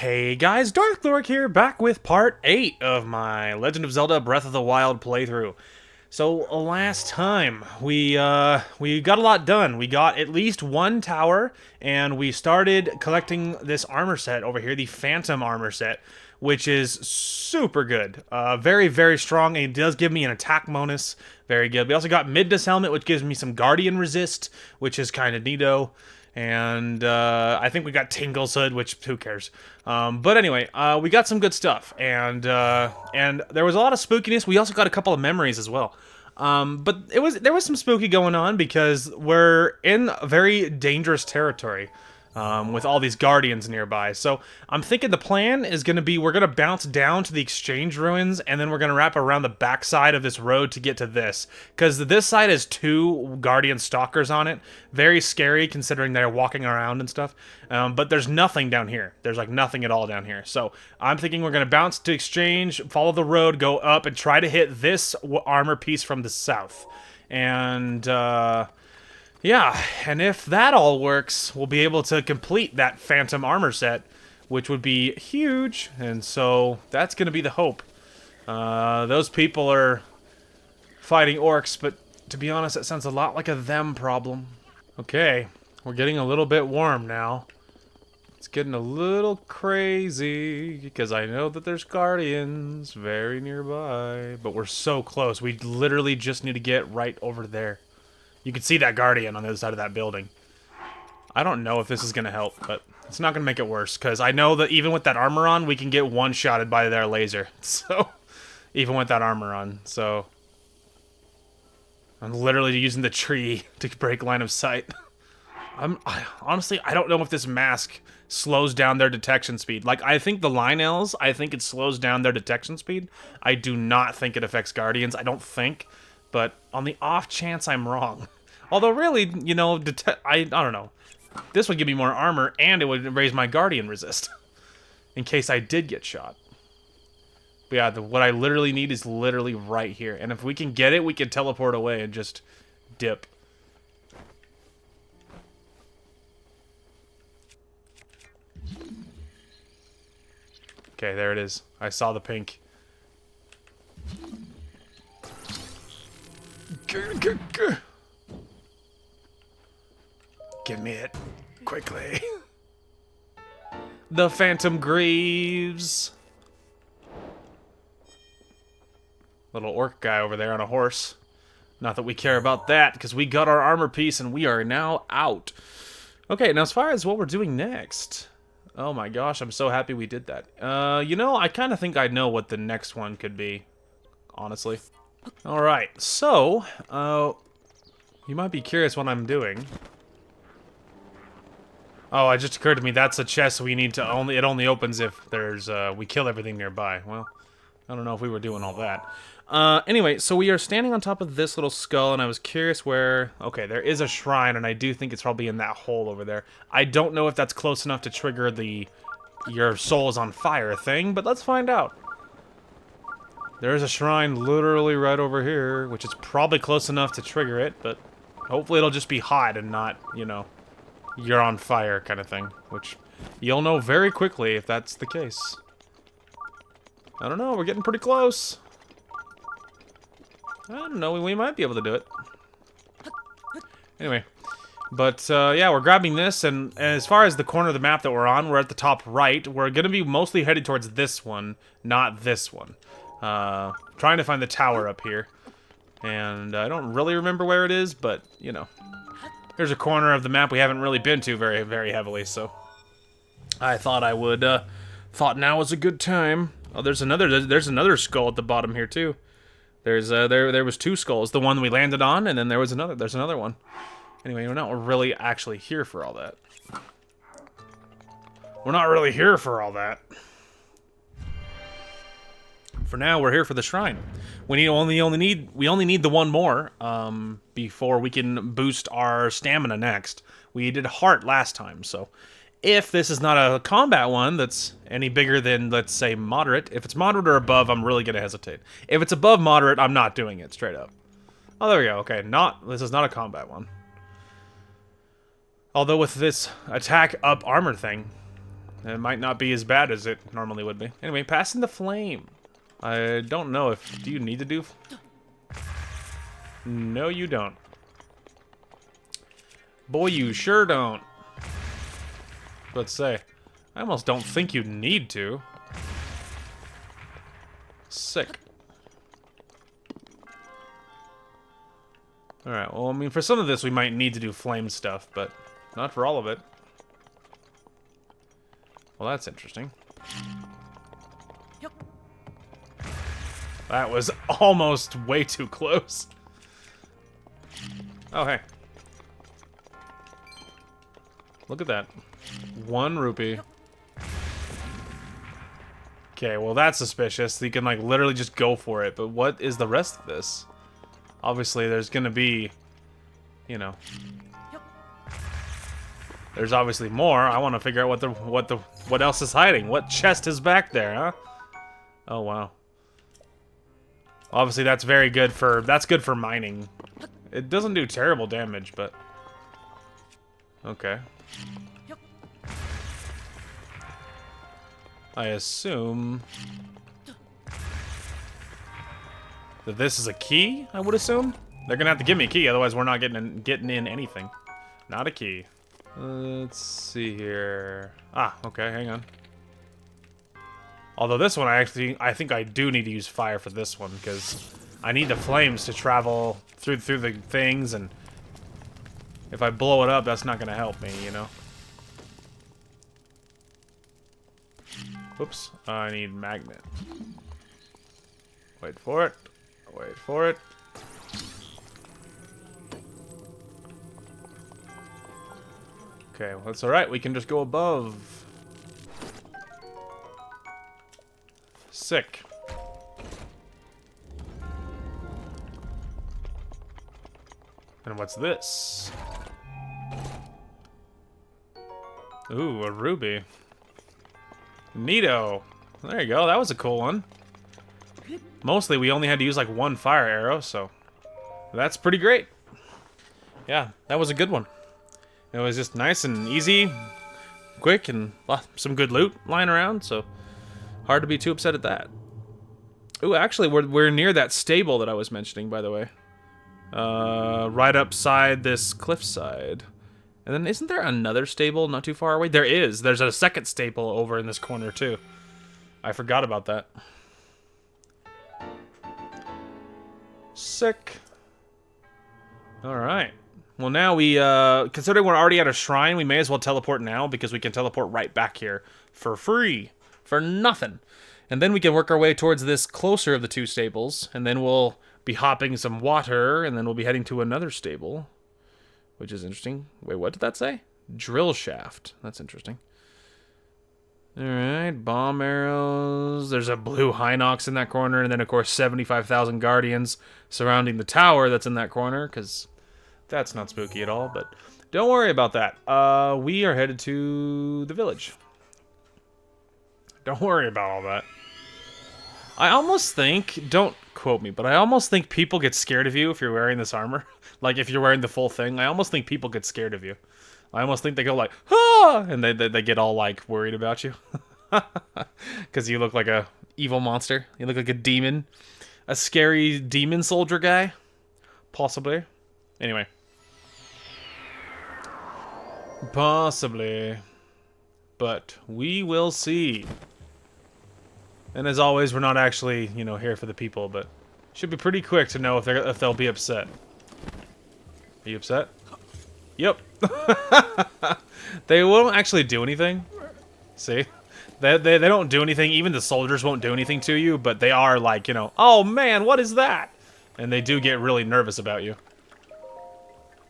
Hey guys, Dark Lork here, back with part 8 of my Legend of Zelda Breath of the Wild playthrough. So, last time, we got a lot done. We got at least one tower, and we started collecting this armor set over here, the Phantom armor set, which is super good. Very, very strong, and it does give me an attack bonus. Very good. We also got Midness Helmet, which gives me some Guardian Resist, which is kind of neato. And I think we got Tingle's Hood, which who cares? But anyway, we got some good stuff, and there was a lot of spookiness. We also got a couple of memories as well. But there was some spooky going on because we're in a very dangerous territory. With all these guardians nearby. So I'm thinking the plan is going to be we're going to bounce down to the exchange ruins, and then we're going to wrap around the backside of this road to get to this. Because this side has two guardian stalkers on it. Very scary considering they're walking around and stuff. But there's nothing down here. There's like nothing at all down here. So I'm thinking we're going to bounce to exchange, follow the road, go up, and try to hit this armor piece from the south. And yeah, and if that all works, we'll be able to complete that Phantom armor set, which would be huge, and so that's going to be the hope. Those people are fighting orcs, but to be honest, that sounds a lot like a them problem. Okay, we're getting a little bit warm now. It's getting a little crazy, because I know that there's guardians very nearby, but we're so close. We literally just need to get right over there. You can see that guardian on the other side of that building. I don't know if this is going to help, but it's not going to make it worse, because I know that even with that armor on, we can get one-shotted by their laser. So, even with that armor on, so I'm literally using the tree to break line of sight. Honestly, I don't know if this mask slows down their detection speed. Like, I think the Lionels, I think it slows down their detection speed. I do not think it affects Guardians. I don't think. But on the off chance I'm wrong. Although really, you know, I don't know. This would give me more armor, and it would raise my Guardian resist. In case I did get shot. But yeah, what I literally need is literally right here. And if we can get it, we can teleport away and just dip. Okay, there it is. I saw the pink. Give me it. Quickly. The Phantom Greaves. Little orc guy over there on a horse. Not that we care about that, because we got our armor piece and we are now out. Okay, now as far as what we're doing next. Oh my gosh, I'm so happy we did that. You know, I kind of think I know what the next one could be. Honestly. Alright, so, you might be curious what I'm doing. Oh, it just occurred to me that's a chest we need to it only opens if there's, we kill everything nearby. Well, I don't know if we were doing all that. Anyway, so we are standing on top of this little skull, and I was curious where, okay, there is a shrine, and I do think it's probably in that hole over there. I don't know if that's close enough to trigger the, your soul is on fire thing, but let's find out. There's a shrine literally right over here, which is probably close enough to trigger it, but hopefully it'll just be hot and not, you know, you're on fire kind of thing, which you'll know very quickly if that's the case. I don't know, we're getting pretty close. I don't know, we might be able to do it. Anyway, but yeah, we're grabbing this, and as far as the corner of the map that we're on, we're at the top right. We're going to be mostly headed towards this one, not this one. Trying to find the tower up here. And I don't really remember where it is, but, you know. There's a corner of the map we haven't really been to very, very heavily, so I thought I would, thought now was a good time. Oh, there's another skull at the bottom here, too. There was two skulls. The one we landed on, and then there's another one. Anyway, we're not really actually here for all that. We're not really here for all that. For now, we're here for the shrine. We only need the one more before we can boost our stamina next. We did heart last time, so if this is not a combat one that's any bigger than, let's say, moderate, if it's moderate or above, I'm really gonna hesitate. If it's above moderate, I'm not doing it straight up. Oh, there we go. Okay, this is not a combat one. Although with this attack up armor thing, It might not be as bad as it normally would be. Anyway, passing the flame. I don't know if... Do you need to do... No, you don't. Boy, you sure don't. Let's say. I almost don't think you need to. Sick. Alright, well, I mean, for some of this we might need to do flame stuff, but not for all of it. Well, that's interesting. That was almost way too close. Oh, hey. Look at that. 1 rupee. Okay, well, that's suspicious. You can, like, literally just go for it, but what is the rest of this? Obviously, there's gonna be, you know... There's obviously more. I want to figure out what else is hiding. What chest is back there, huh? Oh, wow. Obviously, that's very good for... That's good for mining. It doesn't do terrible damage, but... Okay. I assume... that this is a key, I would assume? They're gonna have to give me a key, otherwise we're not getting in anything. Not a key. Let's see here... Ah, okay, hang on. Although this one, I think I do need to use fire for this one, because I need the flames to travel through the things, and if I blow it up, that's not gonna help me, you know? Whoops, I need magnet. Wait for it. Wait for it. Okay, well, that's alright. We can just go above. Sick. And what's this? Ooh, a ruby. Neato. There you go. That was a cool one. Mostly, we only had to use like 1 fire arrow, so that's pretty great. Yeah, that was a good one. It was just nice and easy, quick, and some good loot lying around, so hard to be too upset at that. Ooh, actually, we're near that stable that I was mentioning, by the way. Right upside this cliffside. And then isn't there another stable not too far away? There is. There's a second stable over in this corner, too. I forgot about that. Sick. Alright. Well, now we, considering we're already at a shrine, we may as well teleport now, because we can teleport right back here for free. For nothing. And then we can work our way towards this closer of the 2 stables, and then we'll be hopping some water, and then we'll be heading to another stable, which is interesting. Wait, what did that say? Drill shaft. That's interesting. Alright, bomb arrows. There's a blue Hinox in that corner, and then, of course, 75,000 guardians surrounding the tower that's in that corner, because that's not spooky at all, but don't worry about that. We are headed to the village. Don't worry about all that. I almost think, don't quote me, but I almost think people get scared of you if you're wearing this armor. Like, if you're wearing the full thing, I almost think people get scared of you. I almost think they go like, ah! And they get all, like, worried about you. Because you look like a evil monster. You look like a demon. A scary demon soldier guy. Possibly. Anyway. Possibly. But we will see. And as always, we're not actually, you know, here for the people, but should be pretty quick to know if they'll be upset. Are you upset? Yep. They won't actually do anything. See? They don't do anything. Even the soldiers won't do anything to you, but they are like, you know, oh man, what is that? And they do get really nervous about you.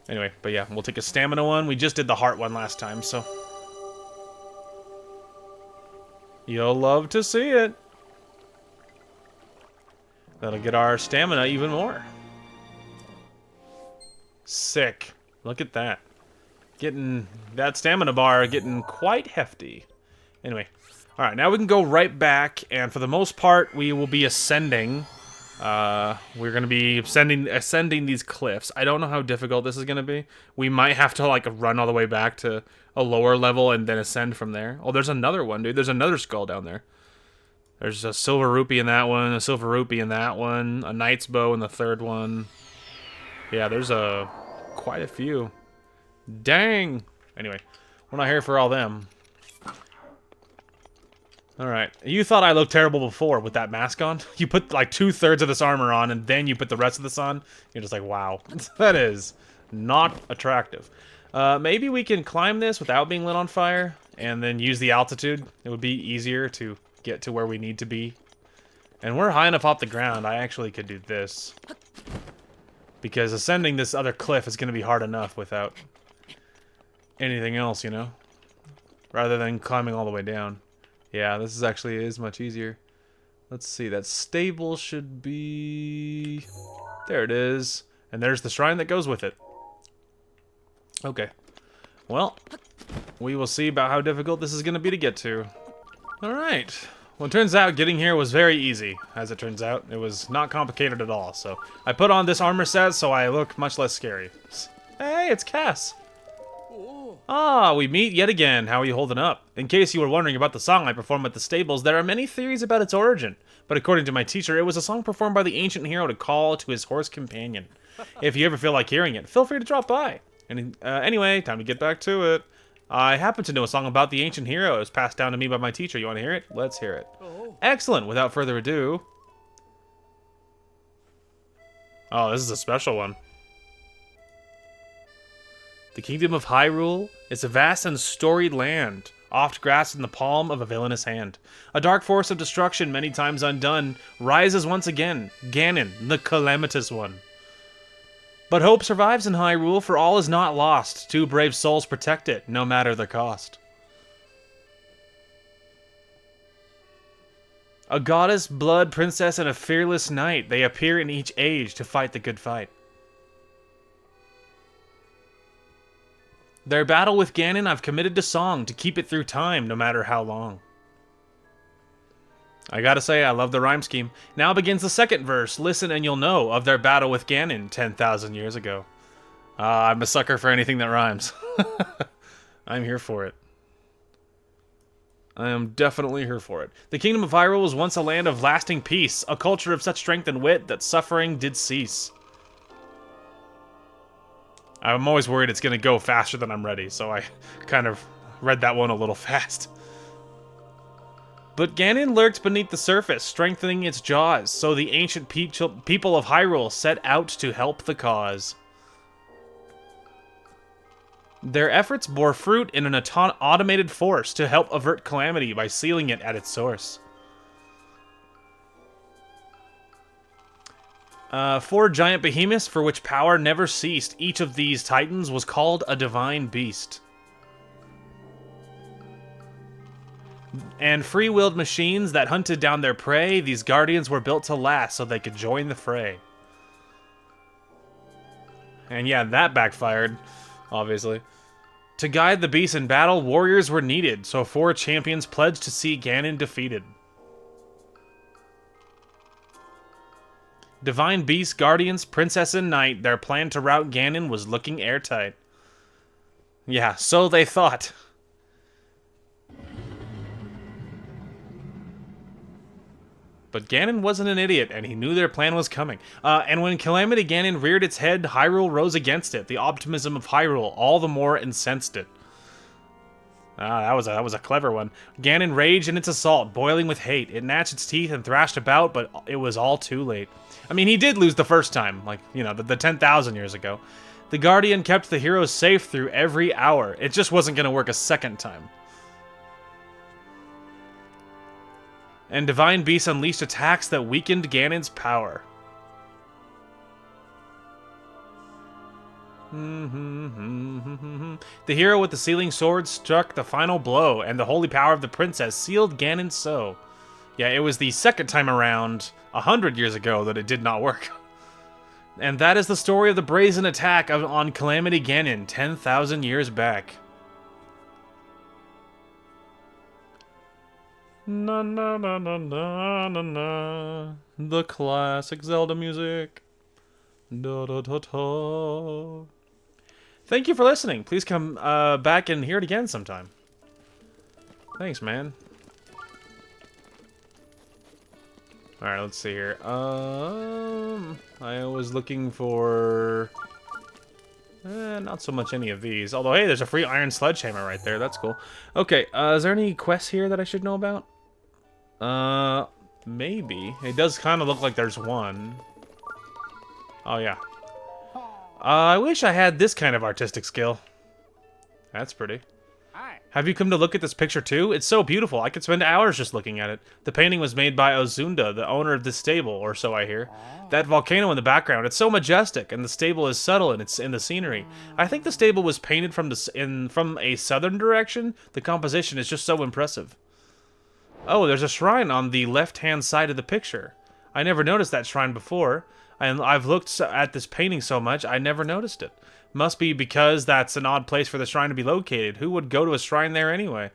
Anyway, but yeah, we'll take a stamina one. We just did the heart one last time, so. You'll love to see it. That'll get our stamina even more. Sick. Look at that. Getting that stamina bar getting quite hefty. Anyway. Alright, now we can go right back, and for the most part, we will be ascending We're gonna be ascending these cliffs. I don't know how difficult this is gonna be. We might have to like run all the way back to a lower level and then ascend from there. Oh, there's another one, dude. There's another skull down there. There's a silver rupee in that one, a silver rupee in that one, a knight's bow in the third one. Yeah, there's quite a few. Dang. Anyway, we're not here for all them. Alright, you thought I looked terrible before with that mask on? You put like 2/3 of this armor on and then you put the rest of this on? You're just like, wow. That is not attractive. Maybe we can climb this without being lit on fire and then use the altitude. It would be easier to get to where we need to be. And we're high enough off the ground, I actually could do this. Because ascending this other cliff is going to be hard enough without anything else, you know? Rather than climbing all the way down. Yeah, this is much easier. Let's see, that stable should be... There it is. And there's the shrine that goes with it. Okay. Well, we will see about how difficult this is going to be to get to. Alright. Well, it turns out getting here was very easy, as it turns out. It was not complicated at all, so... I put on this armor set so I look much less scary. Hey, it's Cass! Ah, we meet yet again. How are you holding up? In case you were wondering about the song I performed at the stables, there are many theories about its origin. But according to my teacher, it was a song performed by the ancient hero to call to his horse companion. If you ever feel like hearing it, feel free to drop by. And anyway, time to get back to it. I happen to know a song about the ancient hero. It was passed down to me by my teacher. You want to hear it? Let's hear it. Excellent. Without further ado... Oh, this is a special one. The kingdom of Hyrule is a vast and storied land, oft grasped in the palm of a villainous hand. A dark force of destruction, many times undone, rises once again, Ganon, the calamitous one. But hope survives in Hyrule, for all is not lost. Two brave souls protect it, no matter the cost. A goddess, blood, princess, and a fearless knight, they appear in each age to fight the good fight. Their battle with Ganon I've committed to song to keep it through time, no matter how long. I gotta say, I love the rhyme scheme. Now begins the second verse. Listen and you'll know of their battle with Ganon 10,000 years ago. I'm a sucker for anything that rhymes. I'm here for it. I am definitely here for it. The kingdom of Hyrule was once a land of lasting peace, a culture of such strength and wit that suffering did cease. I'm always worried it's going to go faster than I'm ready, so I kind of read that one a little fast. But Ganon lurked beneath the surface, strengthening its jaws, so the ancient people of Hyrule set out to help the cause. Their efforts bore fruit in an automated force to help avert calamity by sealing it at its source. 4 giant behemoths for which power never ceased. Each of these titans was called a divine beast. And free-willed machines that hunted down their prey, these guardians were built to last so they could join the fray. And yeah, that backfired, obviously. To guide the beasts in battle, warriors were needed, so 4 champions pledged to see Ganon defeated. Divine beasts, guardians, princess, and knight, their plan to rout Ganon was looking airtight. Yeah, so they thought. But Ganon wasn't an idiot, and he knew their plan was coming. And when Calamity Ganon reared its head, Hyrule rose against it. The optimism of Hyrule all the more incensed it. That was a clever one. Ganon raged in its assault, boiling with hate. It gnashed its teeth and thrashed about, but it was all too late. I mean, he did lose the first time, like, you know, the 10,000 years ago. The Guardian kept the heroes safe through every hour. It just wasn't going to work a second time. And Divine Beasts unleashed attacks that weakened Ganon's power. The hero with the sealing sword struck the final blow, and the holy power of the princess sealed Ganon so. Yeah, it was the second time around, 100 years ago, that it did not work. And that is the story of the brazen attack on Calamity Ganon 10,000 years back. Na na na na na na na. The classic Zelda music. Da da da da. Thank you for listening. Please come back and hear it again sometime. Thanks, man. Alright, let's see here. I was looking for... not so much any of these. Although, hey, there's a free iron sledgehammer right there. That's cool. Okay, is there any quests here that I should know about? Maybe. It does kind of look like there's one. Oh, yeah. I wish I had this kind of artistic skill. That's pretty. Have you come to look at this picture too? It's so beautiful. I could spend hours just looking at it. The painting was made by Ozunda, the owner of this stable, or so I hear. That volcano in the background, it's so majestic, and the stable is subtle in the scenery. I think the stable was painted from a southern direction. The composition is just so impressive. Oh, there's a shrine on the left-hand side of the picture. I never noticed that shrine before, and I've looked at this painting so much, I never noticed it. Must be because that's an odd place for the shrine to be located. Who would go to a shrine there anyway?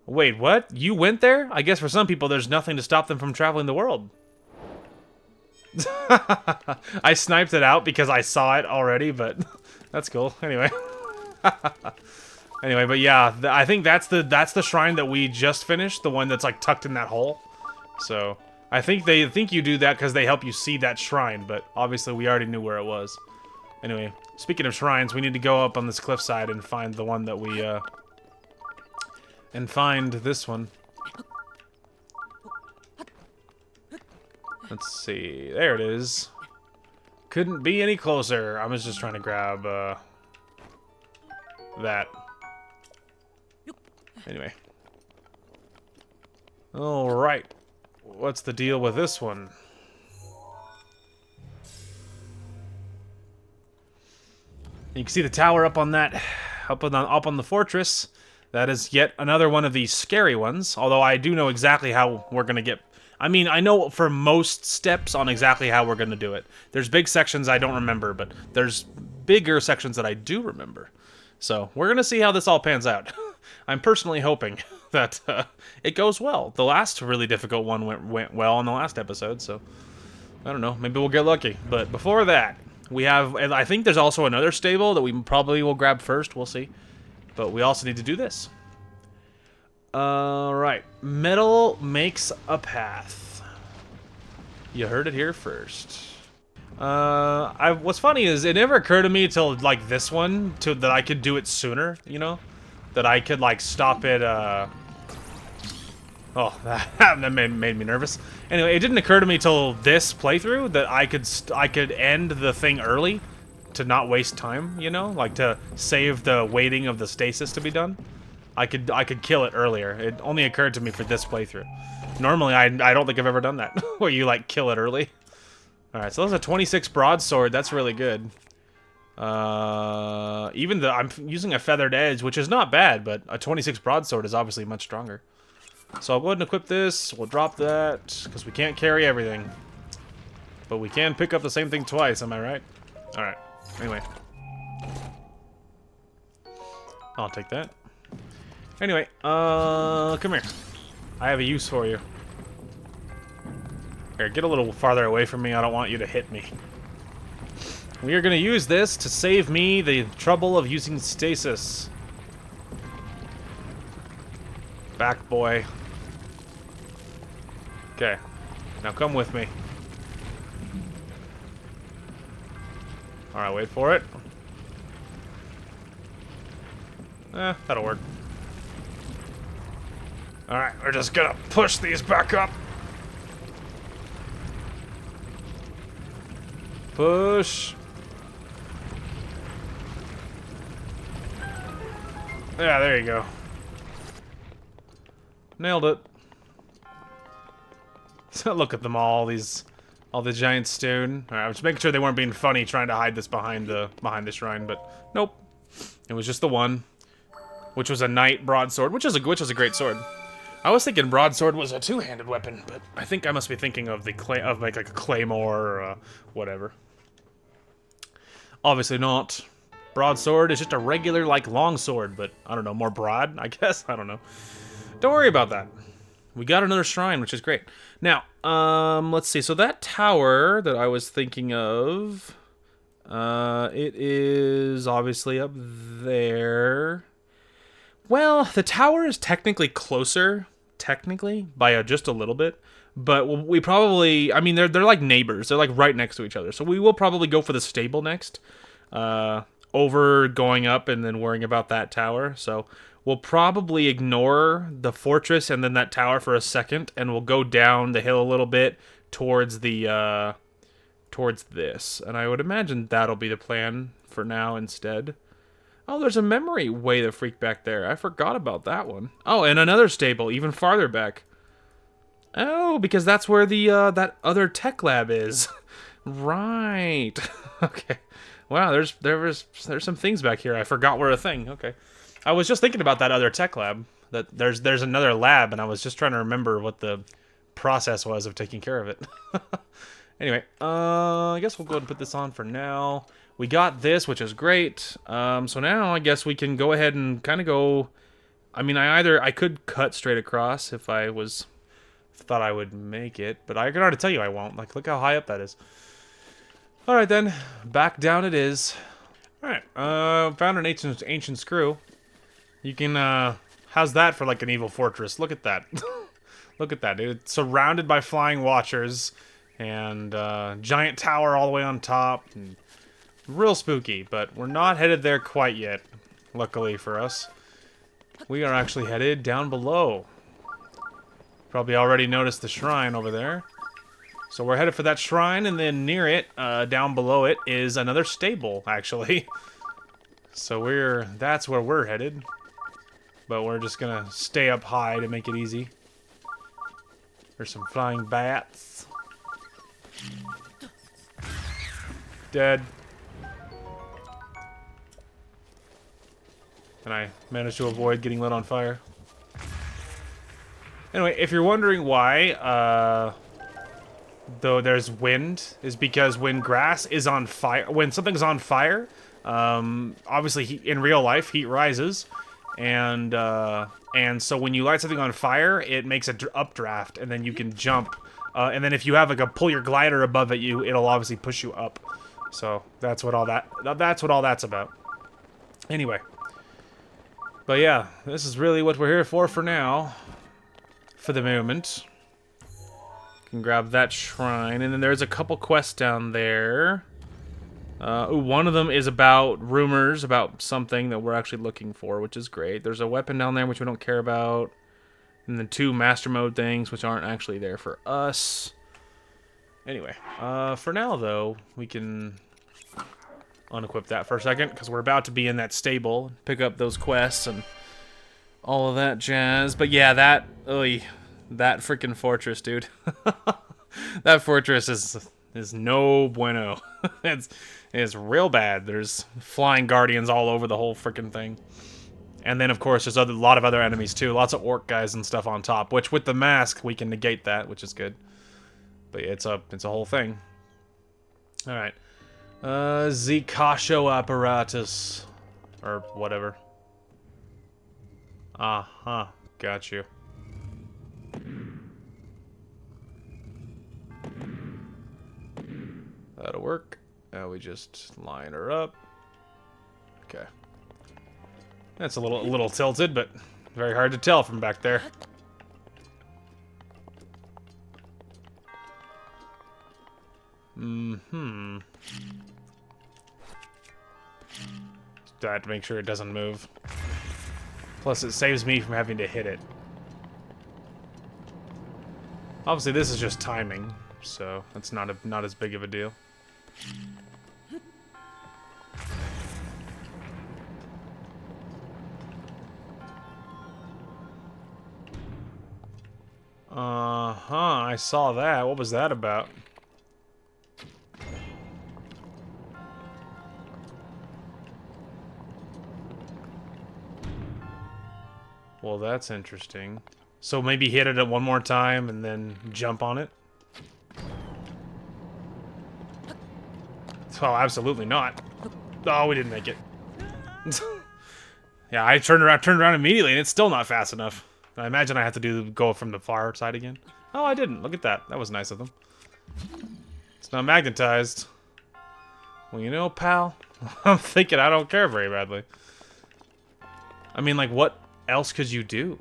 Wait, what? You went there? I guess for some people there's nothing to stop them from traveling the world. I sniped it out because I saw it already, but that's cool. Anyway. Anyway, but yeah, I think that's the shrine that we just finished, the one that's like tucked in that hole. So, I think they think you do that because they help you see that shrine, but obviously we already knew where it was. Anyway, speaking of shrines, we need to go up on this cliffside and find the one that we, and find this one. Let's see, there it is. Couldn't be any closer. I was just trying to grab, that. Anyway. Alright. What's the deal with this one? You can see the tower up on that, up on the fortress. That is yet another one of these scary ones. Although I do know exactly how we're gonna get. I mean, I know for most steps on exactly how we're gonna do it. There's big sections I don't remember, but there's bigger sections that I do remember. So we're gonna see how this all pans out. I'm personally hoping that it goes well. The last really difficult one went well in the last episode, so I don't know. Maybe we'll get lucky. But before that, we have, and I think there's also another stable that we probably will grab first. We'll see. But we also need to do this. Alright. Metal makes a path. You heard it here first. What's funny is it never occurred to me till like this one that I could do it sooner, you know? That I could like stop it, oh, that made me nervous. Anyway, it didn't occur to me till this playthrough that I could end the thing early to not waste time, you know? Like to save the waiting of the stasis to be done. I could kill it earlier. It only occurred to me for this playthrough. Normally, I don't think I've ever done that, where you like kill it early. Alright, so that's a 26 broadsword. That's really good. Even though I'm using a feathered edge, which is not bad, but a 26 broadsword is obviously much stronger. So I'll go ahead and equip this. We'll drop that, because we can't carry everything. But we can pick up the same thing twice, am I right? Alright, anyway. I'll take that. Anyway, come here. I have a use for you. Here, get a little farther away from me. I don't want you to hit me. We are going to use this to save me the trouble of using stasis. Back, boy. Okay. Now come with me. Alright, wait for it. That'll work. Alright, we're just gonna push these back up. Push. Yeah, there you go. Nailed it. So look at them all the giant stone. Alright, I was making sure they weren't being funny trying to hide this behind the shrine, but nope. It was just the one, which was a knight broadsword, which is a great sword. I was thinking broadsword was a two-handed weapon, but I think I must be thinking of like a claymore or whatever. Obviously not. Broadsword is just a regular like longsword, but I don't know, more broad, I guess. I don't know. Don't worry about that. We got another shrine, which is great. Now, let's see. So that tower that I was thinking of, it is obviously up there. Well, the tower is technically closer, by just a little bit. But we probably, I mean, they're like neighbors. They're like right next to each other. So we will probably go for the stable next, over going up and then worrying about that tower. So we'll probably ignore the fortress and then that tower for a second, and we'll go down the hill a little bit towards the towards this. And I would imagine that'll be the plan for now instead. Oh, there's a memory way the freak back there. I forgot about that one. Oh, and another stable even farther back. Oh, because that's where the that other tech lab is. Right. Okay. Wow, there's some things back here. I forgot were a thing. Okay. I was just thinking about that other tech lab. That there's another lab, and I was just trying to remember what the process was of taking care of it. Anyway, I guess we'll go ahead and put this on for now. We got this, which is great. So now I guess we can go ahead and kind of go. I mean, I could cut straight across if I thought I would make it, but I can already tell you I won't. Like, look how high up that is. Alright then, back down it is. Alright, found an ancient screw. You can, how's that for like an evil fortress? Look at that. Look at that, dude. It's surrounded by flying watchers, and, giant tower all the way on top. And real spooky, but we're not headed there quite yet, luckily for us. We are actually headed down below. Probably already noticed the shrine over there. So we're headed for that shrine, and then near it, down below it, is another stable, actually. So that's where we're headed. But we're just gonna stay up high to make it easy. There's some flying bats. Dead. And I managed to avoid getting lit on fire. Anyway, if you're wondering why, though there's wind, is because when grass is on fire, when something's on fire, obviously in real life heat rises, and so when you light something on fire, it makes an updraft, and then you can jump, and then if you have like a pull your glider above it, it'll obviously push you up. So that's what all that's about. Anyway, but yeah, this is really what we're here for now. For the moment. Can grab that shrine, and then there's a couple quests down there. One of them is about rumors about something that we're actually looking for, which is great. There's a weapon down there which we don't care about, and then 2 master mode things which aren't actually there for us. Anyway, for now though, we can unequip that for a second because we're about to be in that stable, pick up those quests and all of that jazz. But yeah, that freaking fortress, dude. That fortress is no bueno. It's real bad. There's flying guardians all over the whole freaking thing. And then of course there's a lot of other enemies too. Lots of orc guys and stuff on top, which with the mask we can negate that, which is good. But yeah, it's a whole thing. All right. Zikasho apparatus or whatever. Uh-huh. Got you. That'll work. Now we just line her up. Okay. That's a little tilted, but very hard to tell from back there. Mm-hmm. Just have to make sure it doesn't move. Plus, it saves me from having to hit it. Obviously, this is just timing, so that's not as big of a deal. Uh-huh, I saw that. What was that about? Well, that's interesting. So maybe hit it one more time and then jump on it? Oh, absolutely not. Oh, we didn't make it. Yeah, I turned around immediately and it's still not fast enough. I imagine I have to go from the far side again. Oh, I didn't. Look at that. That was nice of them. It's not magnetized. Well, you know, pal, I'm thinking I don't care very badly. I mean, like, what else could you do?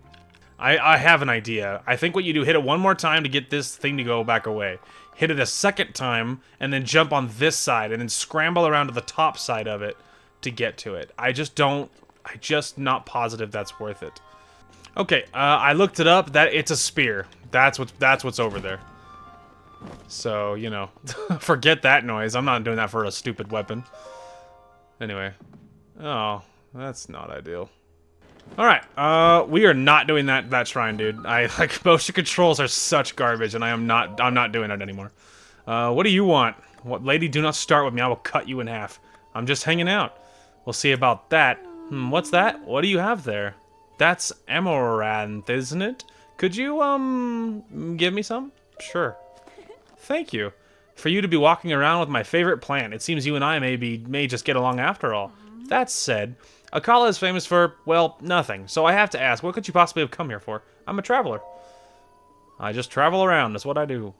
I have an idea. I think what you do, hit it one more time to get this thing to go back away. Hit it a second time, and then jump on this side, and then scramble around to the top side of it to get to it. I'm just not positive that's worth it. Okay, I looked it up. That it's a spear. That's what's over there. So, you know, forget that noise. I'm not doing that for a stupid weapon. Anyway. Oh, that's not ideal. Alright, we are not doing that shrine, dude. Like, motion controls are such garbage, and I'm not doing it anymore. What do you want? What, lady, do not start with me. I will cut you in half. I'm just hanging out. We'll see about that. What's that? What do you have there? That's amaranth, isn't it? Could you, give me some? Sure. Thank you. For you to be walking around with my favorite plant, it seems you and I may just get along after all. That said, Akala is famous for, well, nothing. So I have to ask, what could you possibly have come here for? I'm a traveler. I just travel around, that's what I do.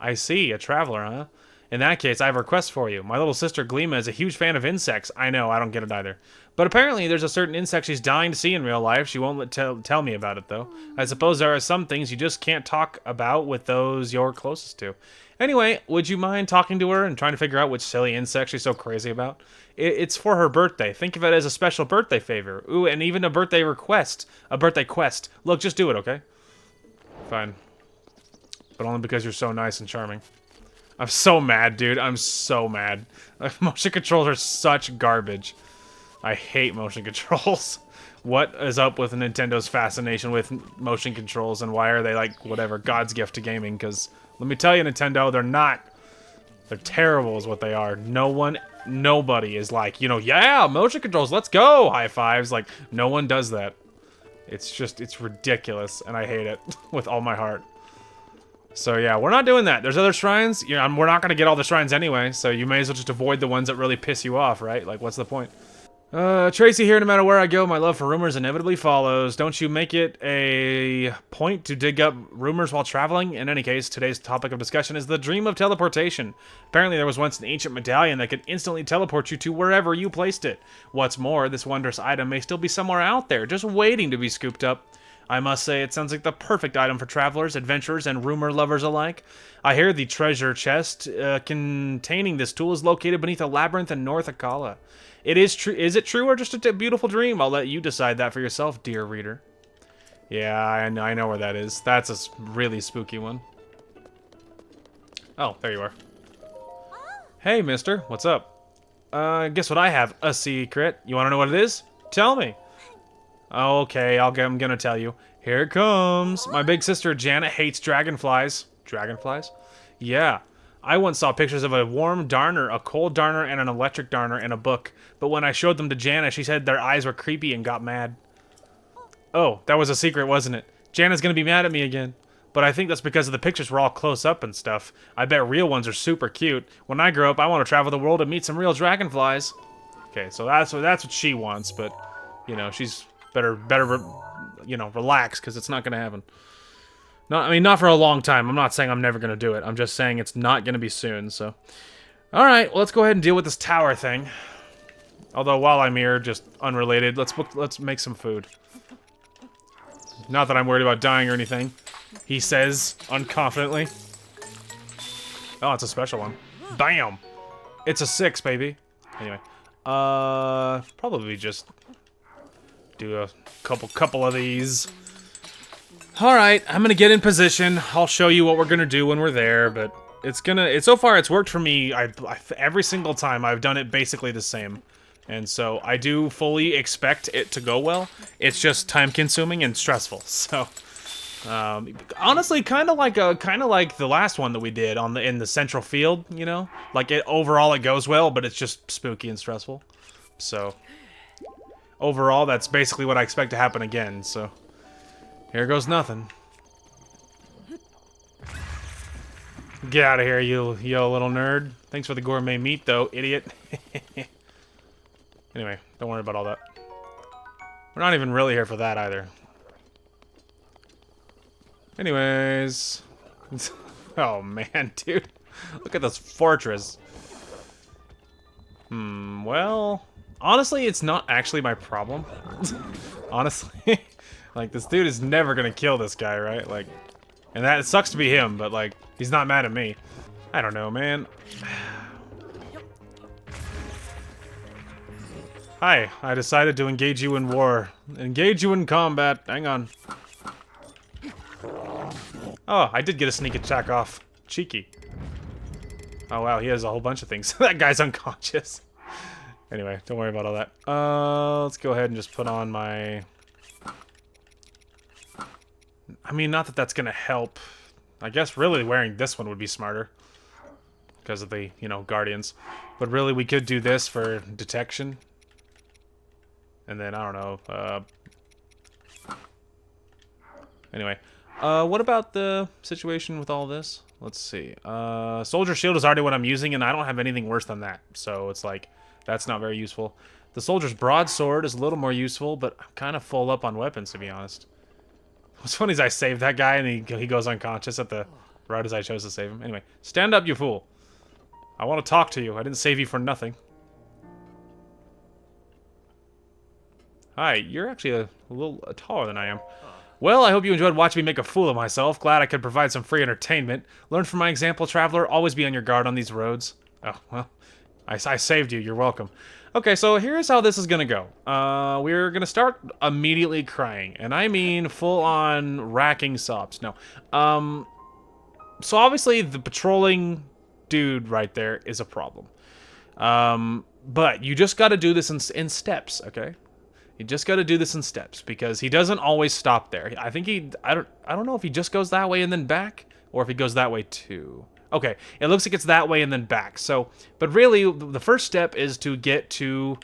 I see, a traveler, huh? In that case, I have a request for you. My little sister Gleema is a huge fan of insects. I know, I don't get it either. But apparently there's a certain insect she's dying to see in real life. She won't tell me about it, though. I suppose there are some things you just can't talk about with those you're closest to. Anyway, would you mind talking to her and trying to figure out which silly insect she's so crazy about? It's for her birthday. Think of it as a special birthday favor. Ooh, and even a birthday request. A birthday quest. Look, just do it, okay? Fine. But only because you're so nice and charming. I'm so mad, dude. I'm so mad. Motion controls are such garbage. I hate motion controls. What is up with Nintendo's fascination with motion controls, and why are they like, whatever, God's gift to gaming? Because, let me tell you, Nintendo, they're not. They're terrible is what they are. Nobody is like, you know, yeah, motion controls, let's go! High fives. Like, no one does that. It's ridiculous, and I hate it with all my heart. So yeah, we're not doing that. There's other shrines. Yeah, we're not going to get all the shrines anyway, so you may as well just avoid the ones that really piss you off, right? Like, what's the point? Tracy here, no matter where I go, my love for rumors inevitably follows. Don't you make it a point to dig up rumors while traveling? In any case, today's topic of discussion is the dream of teleportation. Apparently there was once an ancient medallion that could instantly teleport you to wherever you placed it. What's more, this wondrous item may still be somewhere out there, just waiting to be scooped up. I must say, it sounds like the perfect item for travelers, adventurers, and rumor lovers alike. I hear the treasure chest containing this tool is located beneath a labyrinth in North Akala. Is it true or just a beautiful dream? I'll let you decide that for yourself, dear reader. Yeah, I know where that is. That's a really spooky one. Oh, there you are. Hey, mister. What's up? Guess what I have? A secret. You want to know what it is? Tell me. Okay, I'm gonna tell you. Here it comes. My big sister Janet hates dragonflies. Dragonflies? Yeah. I once saw pictures of a warm darner, a cold darner, and an electric darner in a book. But when I showed them to Janet, she said their eyes were creepy and got mad. Oh, that was a secret, wasn't it? Janet's gonna be mad at me again. But I think that's because of the pictures were all close up and stuff. I bet real ones are super cute. When I grow up, I want to travel the world and meet some real dragonflies. Okay, so that's what she wants, but, you know, she's better, you know, relax, because it's not gonna happen. I mean, not for a long time. I'm not saying I'm never going to do it. I'm just saying it's not going to be soon, so. Alright, well, let's go ahead and deal with this tower thing. Although, while I'm here, just unrelated, let's make some food. Not that I'm worried about dying or anything. He says, unconfidently. Oh, it's a special one. Bam! It's a 6, baby. Anyway. Probably just do a couple of these. Alright, I'm gonna get in position. I'll show you what we're gonna do when we're there, but so far it's worked for me. Every single time I've done it basically the same. And so I do fully expect it to go well. It's just time consuming and stressful. So honestly, kind of like the last one that we did in the central field, you know? Like overall it goes well, but it's just spooky and stressful. So overall that's basically what I expect to happen again, so here goes nothing. Get out of here, you little nerd. Thanks for the gourmet meat, though, idiot. Anyway, don't worry about all that. We're not even really here for that, either. Anyways. Oh, man, dude. Look at this fortress. Well... Honestly, it's not actually my problem. Honestly. Like, this dude is never gonna kill this guy, right? Like... And that, it sucks to be him, but, like, he's not mad at me. I don't know, man. Hi, I decided to engage you in war. Engage you in combat. Hang on. Oh, I did get a sneak attack off. Cheeky. Oh, wow, he has a whole bunch of things. That guy's unconscious. Anyway, don't worry about all that. Let's go ahead and just put on my... I mean, not that that's gonna help. I guess really wearing this one would be smarter. Because of the, you know, guardians. But really, we could do this for detection. And then, I don't know, Anyway. What about the situation with all this? Let's see. Soldier Shield is already what I'm using, and I don't have anything worse than that. So it's like, that's not very useful. The Soldier's Broadsword is a little more useful, but I'm kind of full up on weapons, to be honest. What's funny is I saved that guy, and he goes unconscious at the right as I chose to save him. Anyway, stand up, you fool. I want to talk to you. I didn't save you for nothing. Hi, you're actually a little taller than I am. Well, I hope you enjoyed watching me make a fool of myself. Glad I could provide some free entertainment. Learn from my example, traveler. Always be on your guard on these roads. Oh, well, I saved you. You're welcome. Okay, so here's how this is gonna go. We're gonna start immediately crying, and I mean full-on racking sobs. No. So obviously the patrolling dude right there is a problem. But you just gotta do this in steps, okay? You just got to do this in steps because he doesn't always stop there. I think I don't know if he just goes that way and then back or if he goes that way too. Okay, it looks like it's that way and then back. So, but really the first step is to get to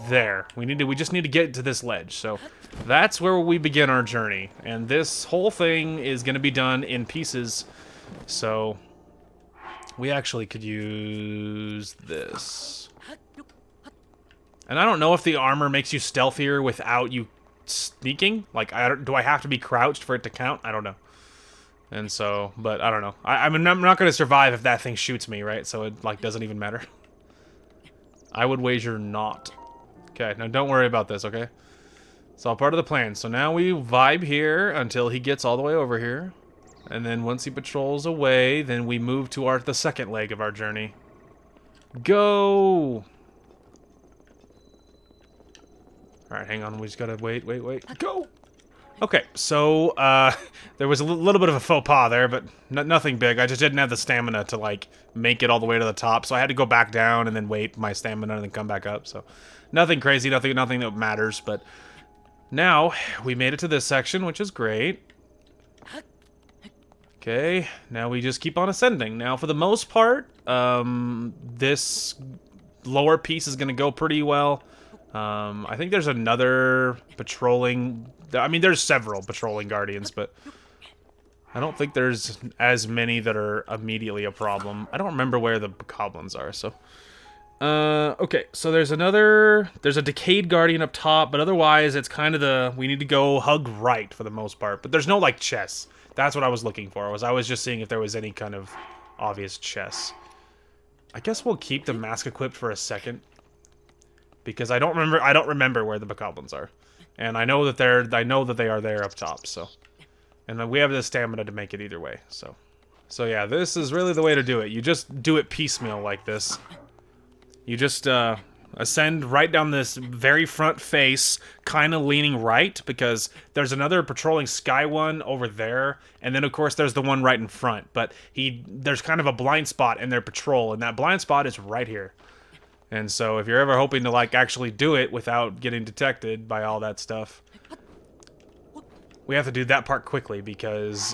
there. We just need to get to this ledge. So, that's where we begin our journey. And this whole thing is going to be done in pieces. So, we actually could use this. And I don't know if the armor makes you stealthier without you sneaking. Like, do I have to be crouched for it to count? I don't know. And so, but I don't know. I'm not going to survive if that thing shoots me, right? So it, like, doesn't even matter. I would wager not. Okay, now don't worry about this, okay? It's all part of the plan. So now we vibe here until he gets all the way over here. And then once he patrols away, then we move to the second leg of our journey. Go! Alright, hang on, we just gotta wait, go! Okay, so, there was a little bit of a faux pas there, but nothing big. I just didn't have the stamina to, like, make it all the way to the top, so I had to go back down and then wait my stamina and then come back up, so... Nothing crazy, nothing that matters, but... Now, we made it to this section, which is great. Okay, now we just keep on ascending. Now, for the most part, this lower piece is gonna go pretty well. I think there's another patrolling... I mean, there's several patrolling guardians, but... I don't think there's as many that are immediately a problem. I don't remember where the goblins are, so... okay, so there's a decayed guardian up top, but otherwise it's kind of we need to go hug right for the most part. But there's no, like, chests. That's what I was looking for. I was just seeing if there was any kind of obvious chests. I guess we'll keep the mask equipped for a second. Because I don't remember where the goblins are. And I know that they are there up top, so. And then we have the stamina to make it either way, so. So yeah, this is really the way to do it. You just do it piecemeal like this. You just ascend right down this very front face, kind of leaning right, because there's another patrolling sky one over there, and then of course there's the one right in front. But there's kind of a blind spot in their patrol, and that blind spot is right here. And so if you're ever hoping to, like, actually do it without getting detected by all that stuff, we have to do that part quickly because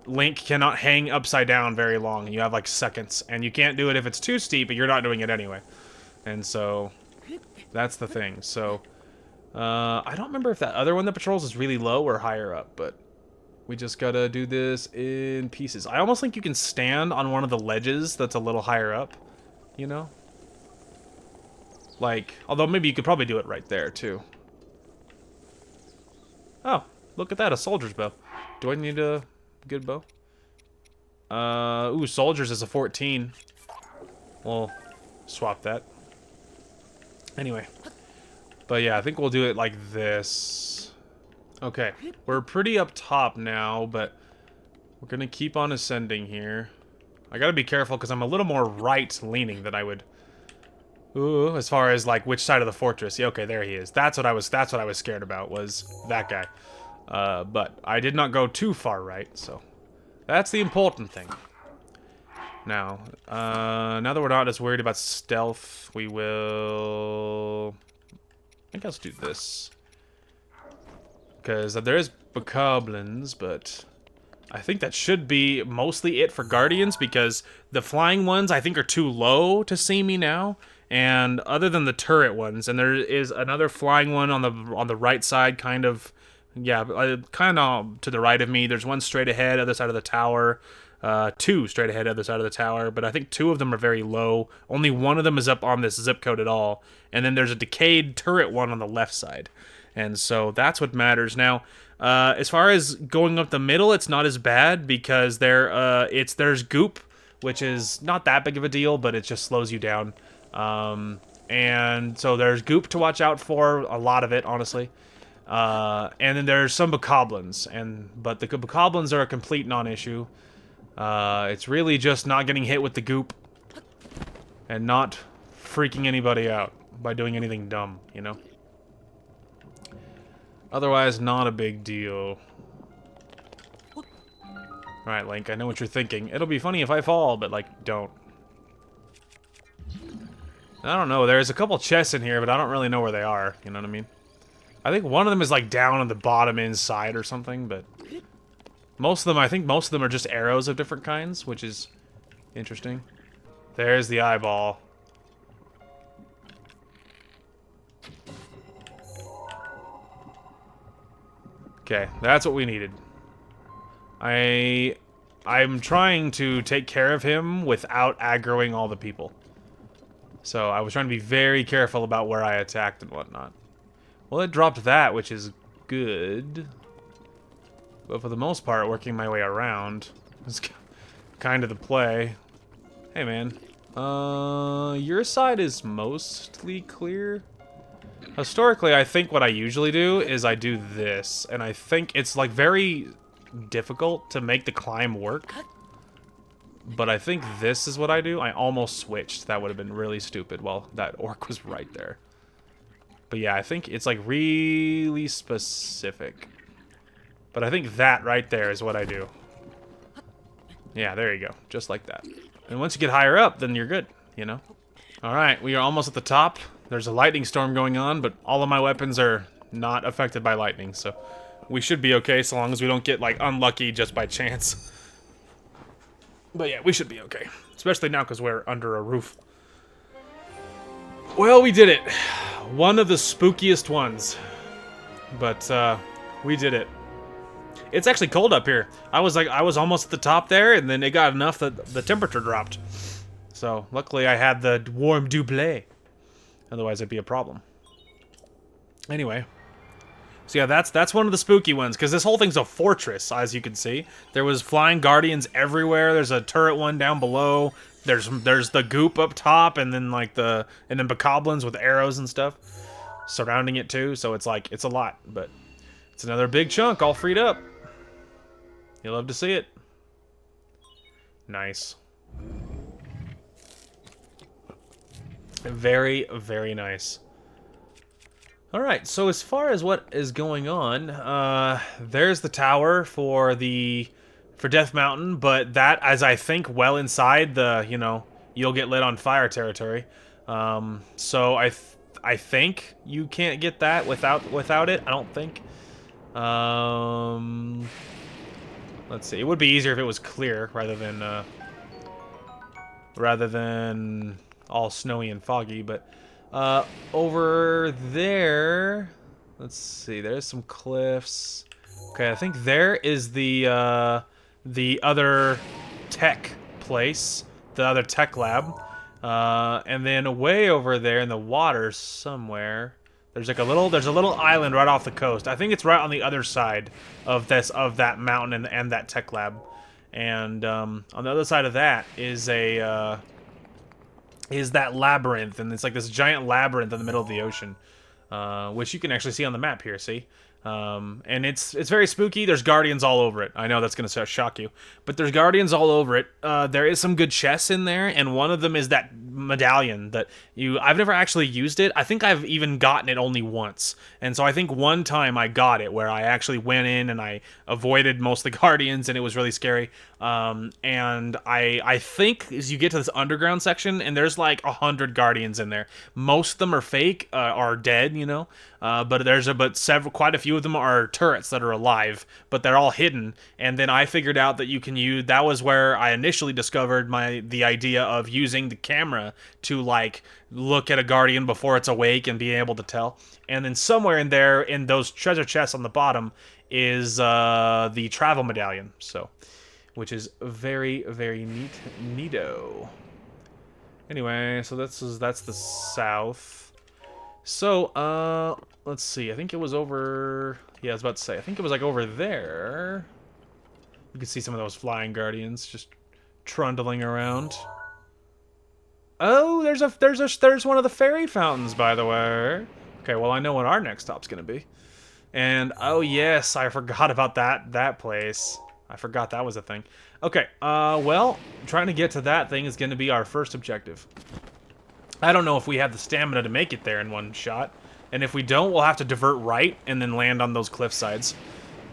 Link cannot hang upside down very long. You have, like, seconds, and you can't do it if it's too steep, but you're not doing it anyway. And so that's the thing. So I don't remember if that other one that patrols is really low or higher up, but we just gotta do this in pieces. I almost think you can stand on one of the ledges that's a little higher up, you know? Like, although maybe you could probably do it right there, too. Oh, look at that, a soldier's bow. Do I need a good bow? Ooh, soldiers is a 14. We'll swap that. Anyway. But yeah, I think we'll do it like this. Okay, we're pretty up top now, but we're gonna keep on ascending here. I gotta be careful because I'm a little more right-leaning than I would. Ooh, as far as like which side of the fortress. Yeah, okay, there he is. That's what I was scared about, was that guy. But I did not go too far right, so that's the important thing. Now, now that we're not as worried about stealth, we will. I think let's do this. Because there is bokoblins, but I think that should be mostly it for guardians, because the flying ones I think are too low to see me now. And other than the turret ones, and there is another flying one on the right side, kind of, yeah, kind of to the right of me. There's one straight ahead, other side of the tower. Two straight ahead, other side of the tower, but I think two of them are very low. Only one of them is up on this zip code at all, and then there's a decayed turret one on the left side, and so that's what matters. Now, as far as going up the middle, it's not as bad because there's goop, which is not that big of a deal, but it just slows you down. And so there's goop to watch out for, a lot of it, honestly. And then there's some bokoblins, but the bokoblins are a complete non-issue. It's really just not getting hit with the goop and not freaking anybody out by doing anything dumb, you know? Otherwise, not a big deal. Alright, Link, I know what you're thinking. It'll be funny if I fall, but, like, don't. I don't know, there's a couple chests in here, but I don't really know where they are, you know what I mean? I think one of them is, like, down on the bottom inside or something, but I think most of them are just arrows of different kinds, which is interesting. There's the eyeball. Okay, that's what we needed. I'm trying to take care of him without aggroing all the people. So I was trying to be very careful about where I attacked and whatnot. Well, it dropped that, which is good. But for the most part, working my way around is kind of the play. Hey, man. Your side is mostly clear. Historically, I think what I usually do is I do this, and I think it's, like, very difficult to make the climb work. But I think this is what I do. I almost switched. That would have been really stupid. Well, that orc was right there. But yeah, I think it's, like, really specific. But I think that right there is what I do. Yeah, there you go. Just like that. And once you get higher up, then you're good, you know? Alright, we are almost at the top. There's a lightning storm going on, but all of my weapons are not affected by lightning, so we should be okay so long as we don't get, like, unlucky just by chance. But yeah, we should be okay. Especially now because we're under a roof. Well, we did it. One of the spookiest ones. But, we did it. It's actually cold up here. I was almost at the top there, and then it got enough that the temperature dropped. So, luckily I had the warm double. Otherwise it'd be a problem. Anyway. So yeah, that's one of the spooky ones, because this whole thing's a fortress, as you can see. There was flying guardians everywhere. There's a turret one down below. There's the goop up top, and then bokoblins with arrows and stuff surrounding it too. So it's like, it's a lot, but it's another big chunk all freed up. You'll love to see it. Nice. Very, very nice. Alright, so as far as what is going on, there's the tower for Death Mountain, but that, as I think, well inside the, you know, you'll get lit on fire territory. So I think you can't get that without it. I don't think. Let's see. It would be easier if it was clear rather than all snowy and foggy, but over there, let's see, there's some cliffs. Okay, I think there is the other tech place, the other tech lab, and then way over there in the water somewhere, There's like a little island right off the coast. I think it's right on the other side of that mountain and that tech lab. And on the other side of that is that labyrinth, and it's like this giant labyrinth in the middle of the ocean, which you can actually see on the map here. See, and it's very spooky. There's guardians all over it. I know that's gonna shock you, but there's guardians all over it. There is some good chests in there, and one of them is that medallion that I've never actually used it. I think I've even gotten it only once, and so I think one time I got it where I actually went in and I avoided most of the guardians, and it was really scary. And I think as you get to this underground section, and there's like 100 guardians in there. Most of them are fake, are dead, you know. But quite a few of them are turrets that are alive, but they're all hidden. And then I figured out that you can use. That was where I initially discovered the idea of using the camera to like look at a guardian before it's awake and be able to tell. And then somewhere in there, in those treasure chests on the bottom, is the travel medallion. So, which is very, very neato. Anyway, so that's the south. So, let's see. I think it was over. Yeah, I was about to say. I think it was like over there. You can see some of those flying guardians just trundling around. Oh, there's one of the fairy fountains, by the way. Okay, well I know what our next stop's gonna be. And oh yes, I forgot about that place. I forgot that was a thing. Okay, well, trying to get to that thing is gonna be our first objective. I don't know if we have the stamina to make it there in one shot. And if we don't, we'll have to divert right and then land on those cliff sides.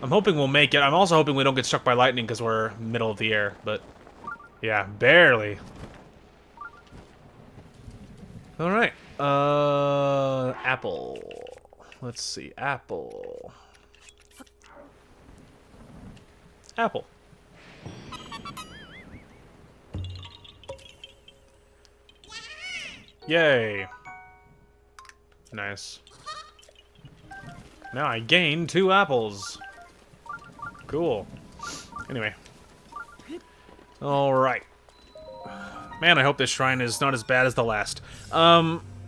I'm hoping we'll make it. I'm also hoping we don't get struck by lightning because we're middle of the air, but yeah, barely. All right. Apple. Let's see. Apple. Apple. Yay. Nice. Now I gained 2 apples. Cool. Anyway. Alright. Man, I hope this shrine is not as bad as the last.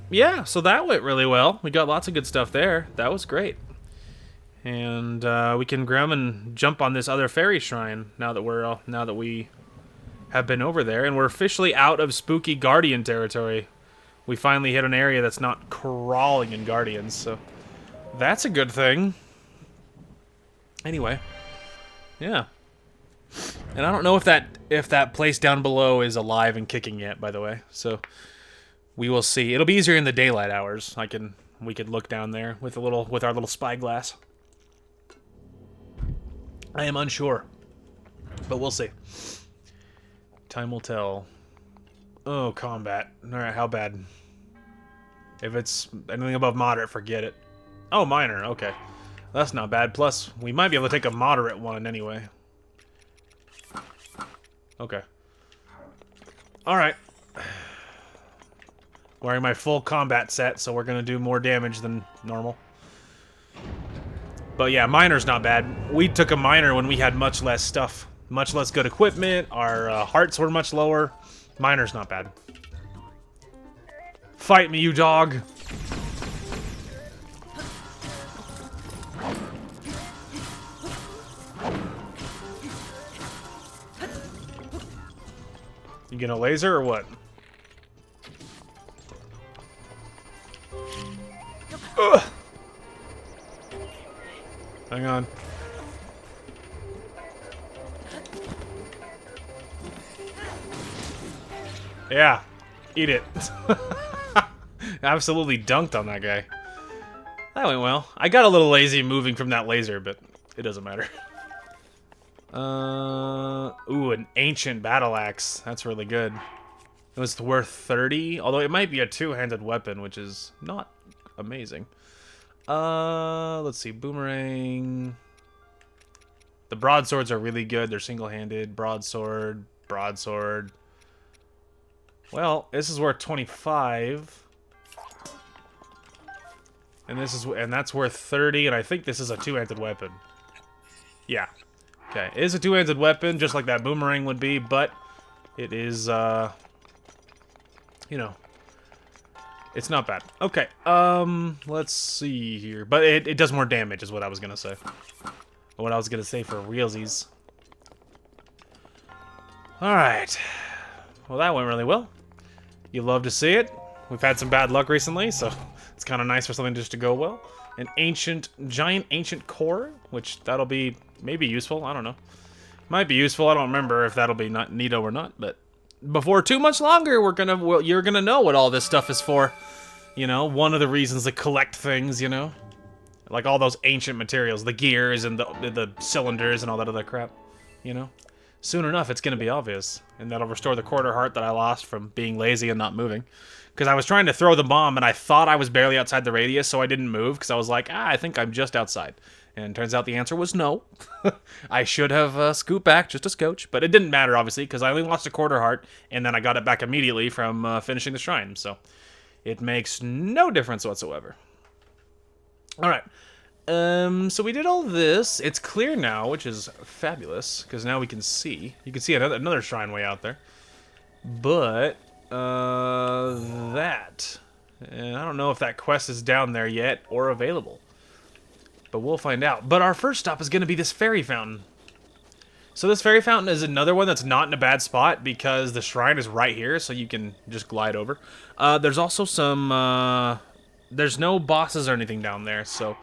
Yeah, so that went really well. We got lots of good stuff there. That was great. And we can grab and jump on this other fairy shrine now that we have been over there, and we're officially out of spooky guardian territory. We finally hit an area that's not crawling in guardians, so that's a good thing. Anyway, yeah. And I don't know if that place down below is alive and kicking yet, by the way. So we will see. It'll be easier in the daylight hours. We could look down there with our little spyglass. I am unsure, but we'll see. Time will tell. Oh, combat. All right, how bad? If it's anything above moderate, forget it. Oh, minor. Okay, that's not bad. Plus, we might be able to take a moderate one anyway. Okay. All right. Wearing my full combat set, so we're gonna do more damage than normal. But yeah, minor's not bad. We took a minor when we had much less stuff, much less good equipment. Our hearts were much lower. Minor's not bad. Fight me, you dog. You getting a laser or what? Ugh. Hang on. Yeah. Eat it. Absolutely dunked on that guy. That went well. I got a little lazy moving from that laser, but it doesn't matter. Ooh, an ancient battle axe. That's really good. It was worth 30, although it might be a two-handed weapon, which is not amazing. Let's see, boomerang. The broadswords are really good. They're single-handed. Broadsword, broadsword. Well, this is worth 25. And that's worth 30, and I think this is a two-handed weapon. Yeah. Okay, it is a two-handed weapon, just like that boomerang would be, but it is, you know, It's not bad. Okay, let's see here. But it does more damage is what I was gonna say. What I was gonna say for realsies. Alright. Well, that went really well. You love to see it. We've had some bad luck recently, so it's kind of nice for something just to go well. An giant ancient core, which that'll be maybe useful. I don't know. Might be useful. I don't remember if that'll be not neato or not. But before too much longer, you're gonna know what all this stuff is for. You know, one of the reasons to collect things. You know, like all those ancient materials, the gears and the cylinders and all that other crap. You know. Soon enough, it's going to be obvious, and that'll restore the quarter heart that I lost from being lazy and not moving. Because I was trying to throw the bomb, and I thought I was barely outside the radius, so I didn't move, because I was like, I think I'm just outside. And turns out the answer was no. I should have scooped back just a scotch, but it didn't matter, obviously, because I only lost a quarter heart, and then I got it back immediately from finishing the shrine, so it makes no difference whatsoever. Alright. So we did all this. It's clear now, which is fabulous, because now we can see. You can see another shrine way out there. But, that. And I don't know if that quest is down there yet or available. But we'll find out. But our first stop is going to be this fairy fountain. So this fairy fountain is another one that's not in a bad spot, because the shrine is right here, so you can just glide over. There's also some, there's no bosses or anything down there, so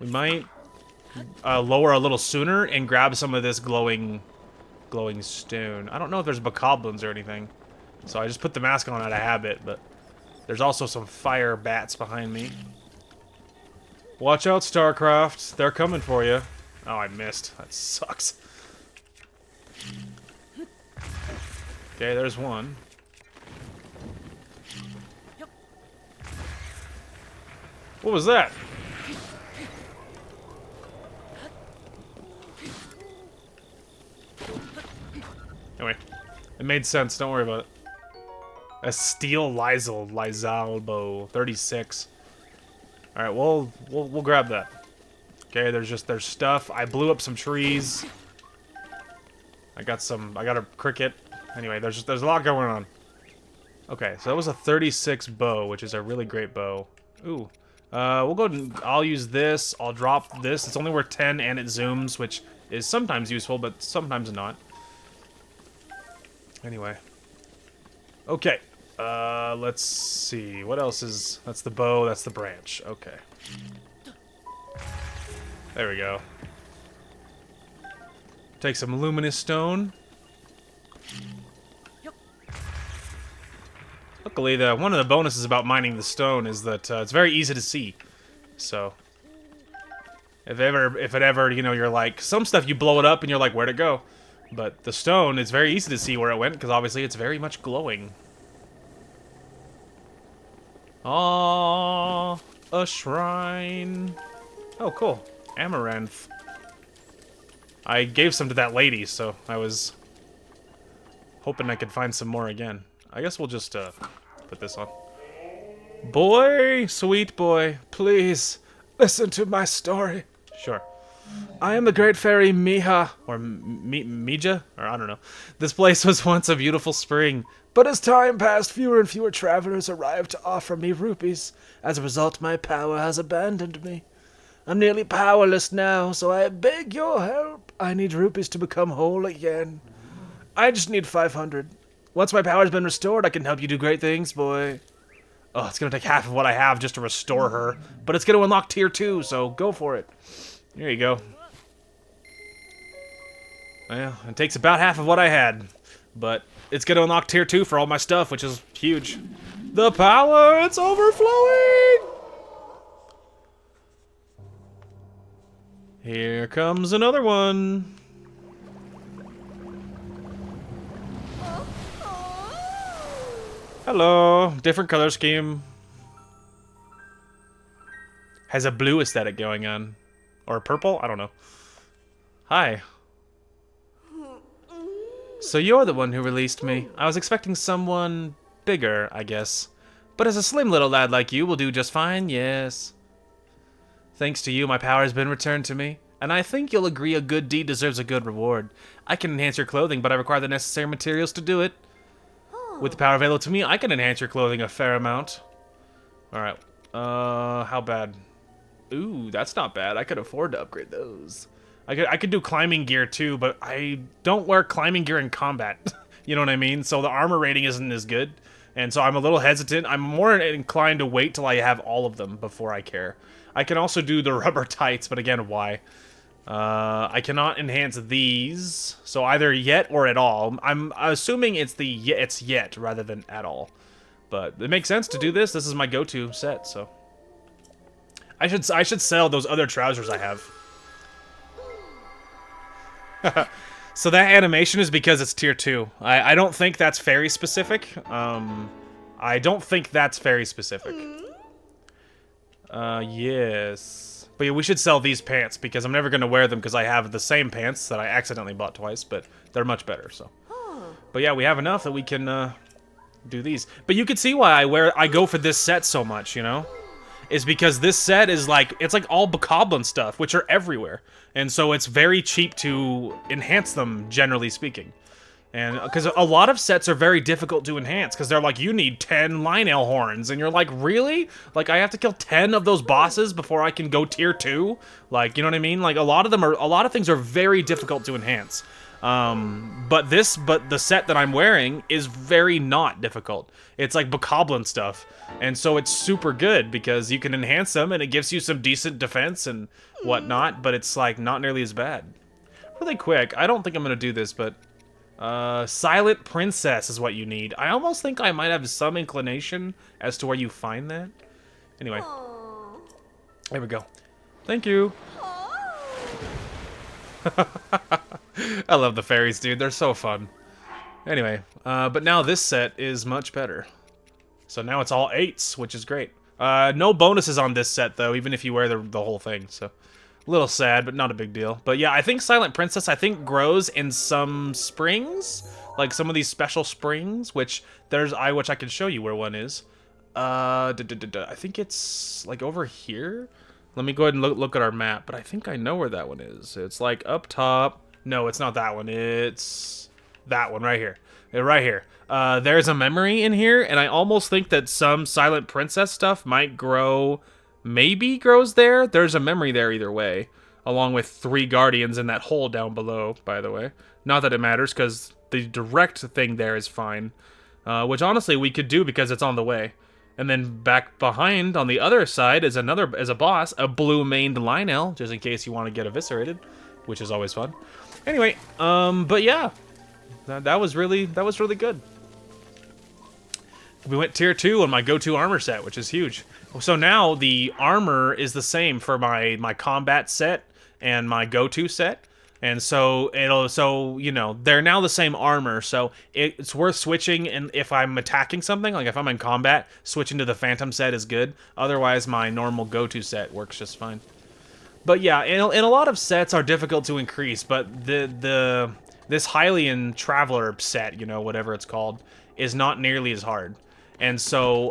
we might lower a little sooner and grab some of this glowing stone. I don't know if there's bokoblins or anything, so I just put the mask on out of habit, but there's also some fire bats behind me. Watch out, StarCraft. They're coming for you. Oh, I missed. That sucks. Okay, there's one. What was that? Anyway, it made sense. Don't worry about it. A steel Lizal bow, 36. All right, we'll grab that. Okay, there's stuff. I blew up some trees. I got a cricket. Anyway, there's a lot going on. Okay, so that was a 36 bow, which is a really great bow. Ooh. We'll go and I'll use this. I'll drop this. It's only worth 10 and it zooms, which is sometimes useful, but sometimes not. Anyway. Okay. Let's see. What else is... That's the bow, that's the branch. Okay. There we go. Take some luminous stone. Luckily, one of the bonuses about mining the stone is that it's very easy to see. So, if it ever, you know, you're like, some stuff you blow it up and you're like, where'd it go? But the stone, it's very easy to see where it went, because obviously it's very much glowing. Aww, a shrine. Oh, cool. Amaranth. I gave some to that lady, so I was hoping I could find some more again. I guess we'll just put this on. Boy, sweet boy, please listen to my story. Sure. I am the great fairy Miha, or Mija, or I don't know. This place was once a beautiful spring, but as time passed, fewer and fewer travelers arrived to offer me rupees. As a result, my power has abandoned me. I'm nearly powerless now, so I beg your help. I need rupees to become whole again. I just need 500. Once my power's been restored, I can help you do great things, boy. Oh, it's gonna take half of what I have just to restore her, but it's gonna unlock tier 2, so go for it. There you go. Well, it takes about half of what I had, but it's gonna unlock tier 2 for all my stuff, which is huge. The power, it's overflowing! Here comes another one. Hello, different color scheme. Has a blue aesthetic going on. Or purple? I don't know. Hi. So you're the one who released me. I was expecting someone bigger, I guess. But as a slim little lad like you will do just fine, yes. Thanks to you, my power has been returned to me. And I think you'll agree a good deed deserves a good reward. I can enhance your clothing, but I require the necessary materials to do it. With the power available to me, I can enhance your clothing a fair amount. Alright. How bad? Ooh, that's not bad. I could afford to upgrade those. I could do climbing gear too, but I don't wear climbing gear in combat. You know what I mean? So the armor rating isn't as good. And so I'm a little hesitant. I'm more inclined to wait till I have all of them before I care. I can also do the rubber tights, but again, why? I cannot enhance these, so either yet or at all. I'm assuming it's it's yet rather than at all. But it makes sense to do this. This is my go-to set, so I should sell those other trousers I have. So that animation is because it's tier 2. I don't think that's fairy specific. I don't think that's fairy specific. Yes. But yeah, we should sell these pants because I'm never going to wear them because I have the same pants that I accidentally bought twice, but they're much better, so. But yeah, we have enough that we can do these. But you can see why I go for this set so much, you know? Is because this set is like, it's like all bokoblin stuff, which are everywhere. And so it's very cheap to enhance them, generally speaking. And because a lot of sets are very difficult to enhance, because they're like, you need 10 Lionel horns, and you're like, really? Like, I have to kill 10 of those bosses before I can go tier 2? Like, you know what I mean? Like, a lot of things are very difficult to enhance. But the set that I'm wearing is very not difficult. It's like bokoblin stuff. And so it's super good because you can enhance them and it gives you some decent defense and whatnot, but it's like not nearly as bad. Really quick, I don't think I'm gonna do this, but Silent Princess is what you need. I almost think I might have some inclination as to where you find that. Anyway. There we go. Thank you. I love the fairies, dude. They're so fun. Anyway, but now this set is much better. So now it's all 8s, which is great. No bonuses on this set, though, even if you wear the whole thing, so... A little sad, but not a big deal. But yeah, I think Silent Princess, I think, grows in some springs. Like some of these special springs, which I can show you where one is. I think it's, like, over here? Let me go ahead and look at our map, but I think I know where that one is. It's, like, up top. No, it's not that one. It's that one right here. Right here. There's a memory in here, and I almost think that some Silent Princess stuff might grow, maybe grows there. There's a memory there either way, along with 3 guardians in that hole down below, by the way. Not that it matters, because the direct thing there is fine, which honestly we could do because it's on the way. And then back behind, on the other side, is a boss, a blue-maned Lionel, just in case you want to get eviscerated, which is always fun. Anyway, but yeah, that was really good. We went tier 2 on my go-to armor set, which is huge. So now the armor is the same for my combat set and my go-to set. And so you know, they're now the same armor, so it's worth switching. And if I'm attacking something, like if I'm in combat, switching to the Phantom set is good. Otherwise, my normal go-to set works just fine. But yeah, and a lot of sets are difficult to increase, but this Hylian Traveler set, you know, whatever it's called, is not nearly as hard. And so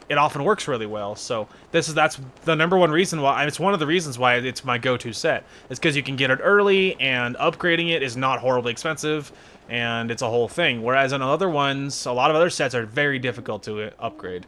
it often works really well. So that's the #1 reason why. It's one of the reasons why it's my go-to set. It's because you can get it early, and upgrading it is not horribly expensive, and it's a whole thing. Whereas in other ones, a lot of other sets are very difficult to upgrade.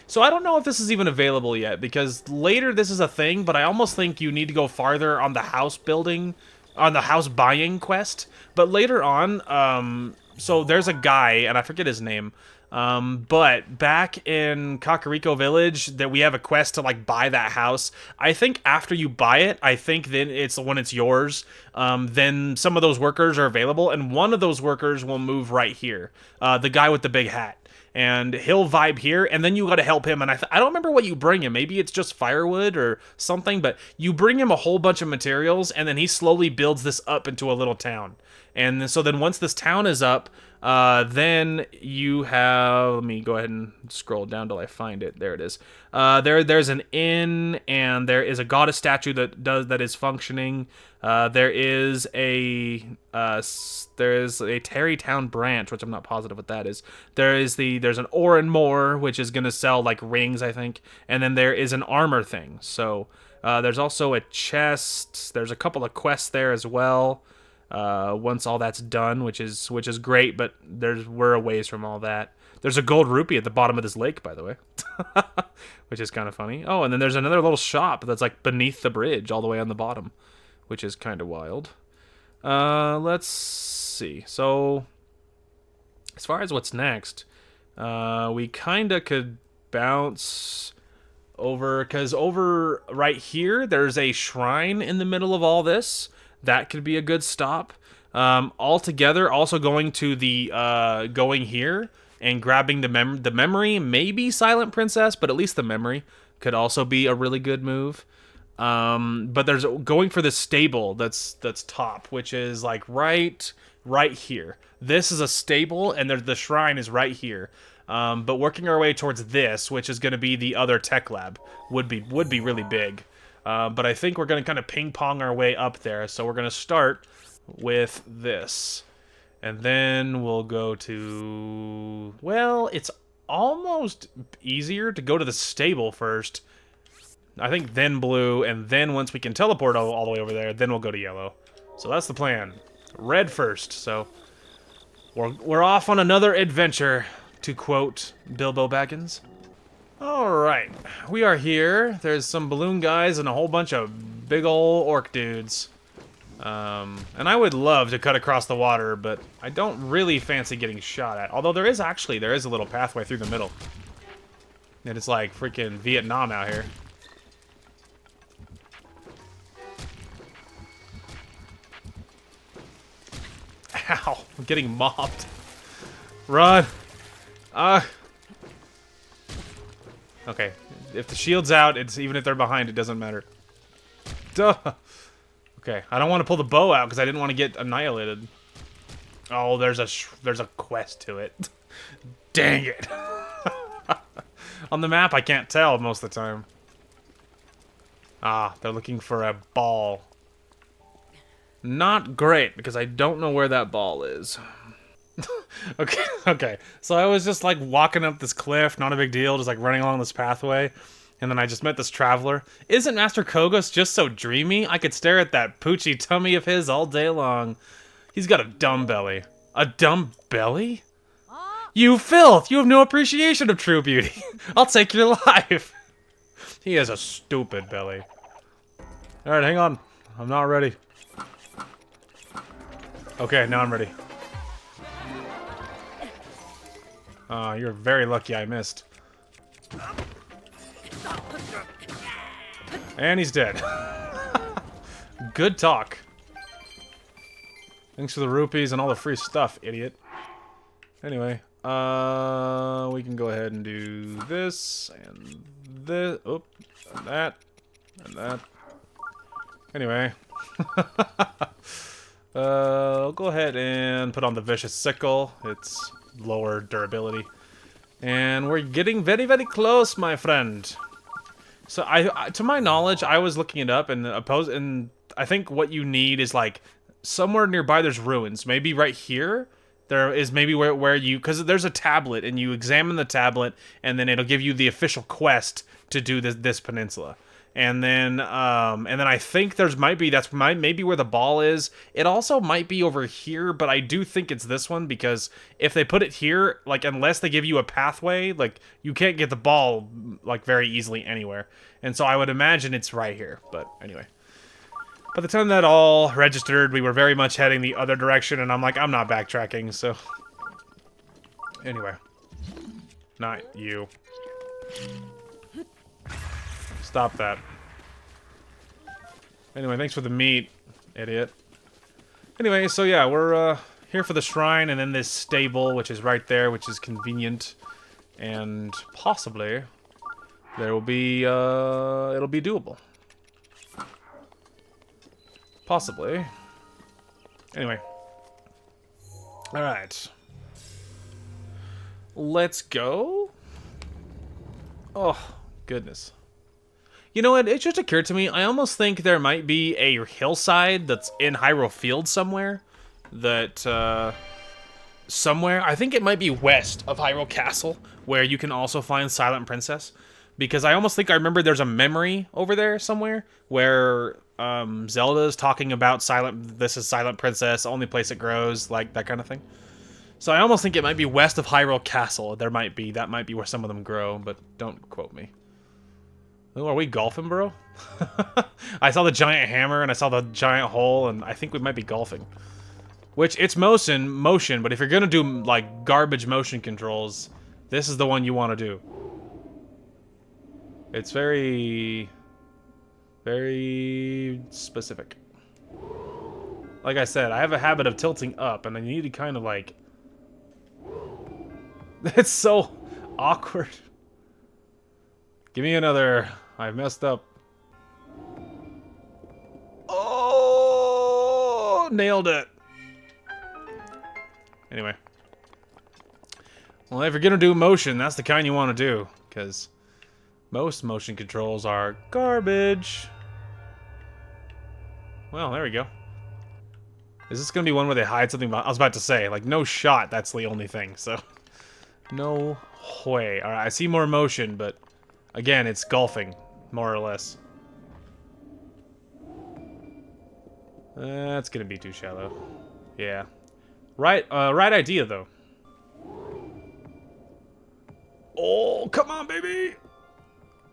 So I don't know if this is even available yet, because later this is a thing, but I almost think you need to go farther on the house building, on the house buying quest. But later on, so there's a guy, and I forget his name, but back in Kakariko Village, that we have a quest to, like, buy that house. I think after you buy it, I think then when it's yours, then some of those workers are available, and one of those workers will move right here. The guy with the big hat. And he'll vibe here, and then you gotta help him, and I don't remember what you bring him. Maybe it's just firewood or something, but you bring him a whole bunch of materials, and then he slowly builds this up into a little town. And so then once this town is up, then you have... Let me go ahead and scroll down till I find it. There it is. There's an inn, and there is a goddess statue that is functioning. There is a Terrytown branch, which I'm not positive what that is. There's an Oran Moor, which is gonna sell like rings, I think, and then there is an armor thing. So there's also a chest. There's a couple of quests there as well. once all that's done, which is great, but we're a ways from all that. There's a gold rupee at the bottom of this lake, by the way, which is kind of funny. Oh, and then there's another little shop that's like beneath the bridge all the way on the bottom, which is kind of wild. Let's see. So, as far as what's next, we kind of could bounce over, because over right here, there's a shrine in the middle of all this. That could be a good stop. Altogether, also going to the, going here and grabbing the memory, maybe Silent Princess, but at least the memory could also be a really good move. But there's going for the stable that's top, which is like right here. This is a stable, and the shrine is right here. But working our way towards this, which is going to be the other tech lab, would be really big. But I think we're going to kind of ping pong our way up there. So we're going to start with this, and then we'll go to, well, it's almost easier to go to the stable first. I think then blue, and then once we can teleport all the way over there, then we'll go to yellow. So that's the plan. Red first. So we're off on another adventure, to quote Bilbo Baggins. Alright, we are here. There's some balloon guys and a whole bunch of big ol' orc dudes. And I would love to cut across the water, but I don't really fancy getting shot at. Although there is a little pathway through the middle. And it's like freaking Vietnam out here. Ow, I'm getting mobbed. Run! Okay, if the shield's out, even if they're behind, it doesn't matter. Duh! Okay, I don't want to pull the bow out because I didn't want to get annihilated. Oh, there's a quest to it. Dang it! On the map, I can't tell most of the time. Ah, they're looking for a ball. Not great, because I don't know where that ball is. Okay. So I was just like walking up this cliff, not a big deal, just like running along this pathway, and then I just met this traveler. Isn't Master Kogos just so dreamy? I could stare at that poochy tummy of his all day long. He's got a dumb belly. A dumb belly? You filth! You have no appreciation of true beauty. I'll take your life. He has a stupid belly. Alright, hang on. I'm not ready. Okay, now I'm ready. You're very lucky I missed. And he's dead. Good talk. Thanks for the rupees and all the free stuff, idiot. Anyway, we can go ahead and do this, and this, and that, and that. Anyway. I'll go ahead and put on the Vicious Sickle. It's lower durability. And we're getting very, very close, my friend. So, to my knowledge, I was looking it up, and I think what you need is, like, somewhere nearby there's ruins. Maybe right here, there is maybe where you... Because there's a tablet, and you examine the tablet, and then it'll give you the official quest to do this peninsula. And then I think that's maybe where the ball is. It also might be over here, but I do think it's this one, because if they put it here, like, unless they give you a pathway, like, you can't get the ball, like, very easily anywhere. And so I would imagine it's right here, but anyway. By the time that all registered, we were very much heading the other direction, and I'm like, I'm not backtracking, so... Anyway. Not you. Stop that. Anyway, thanks for the meat, idiot. Anyway, so yeah, we're here for the shrine, and then this stable, which is right there, which is convenient. And possibly, there will be, it'll be doable. Possibly. Anyway. Alright. Let's go. Oh, goodness. You know what? It just occurred to me, I almost think there might be a hillside that's in Hyrule Field somewhere. Somewhere. I think it might be west of Hyrule Castle, where you can also find Silent Princess. Because I almost think I remember there's a memory over there somewhere, where Zelda's talking about this is Silent Princess, only place it grows, like that kind of thing. So I almost think it might be west of Hyrule Castle. That might be where some of them grow, but don't quote me. Oh, are we golfing, bro? I saw the giant hammer and I saw the giant hole, and I think we might be golfing. Which, it's motion, but if you're gonna do, like, garbage motion controls, this is the one you want to do. It's very specific. Like I said, I have a habit of tilting up, and I need to kind of, like... It's so awkward. Give me another... I messed up. Oh, nailed it. Anyway. Well, if you're gonna do motion, that's the kind you want to do, because most motion controls are garbage. Well, there we go. Is this gonna be one where they hide something? I was about to say, like, no shot, that's the only thing, so... No way. Alright, I see more motion, but... Again, it's golfing. More or less. That's gonna be too shallow. Yeah. Right idea, though. Oh, come on, baby!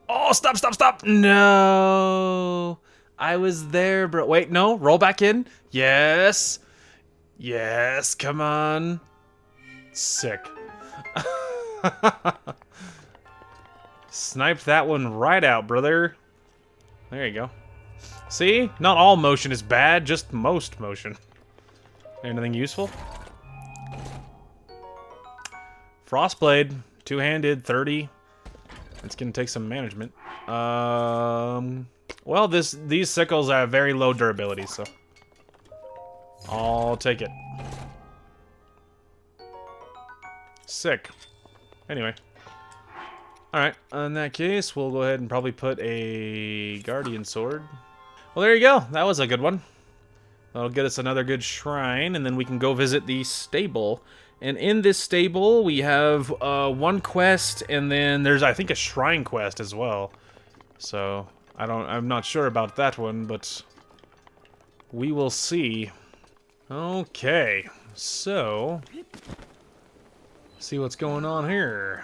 Oh, stop! No! I was there, bro. Wait, no. Roll back in. Yes. Yes, come on. Sick. Sniped that one right out, brother. There you go. See? Not all motion is bad, just most motion. Anything useful? Frostblade. Two-handed, 30. It's gonna take some management. Well, these sickles have very low durability, so... I'll take it. Sick. Anyway. Alright, in that case, we'll go ahead and probably put a Guardian Sword. Well, there you go. That was a good one. That'll get us another good shrine, and then we can go visit the stable. And in this stable, we have one quest, and then there's, I think, a shrine quest as well. So, I'm not sure about that one, but we will see. Okay, so... See what's going on here.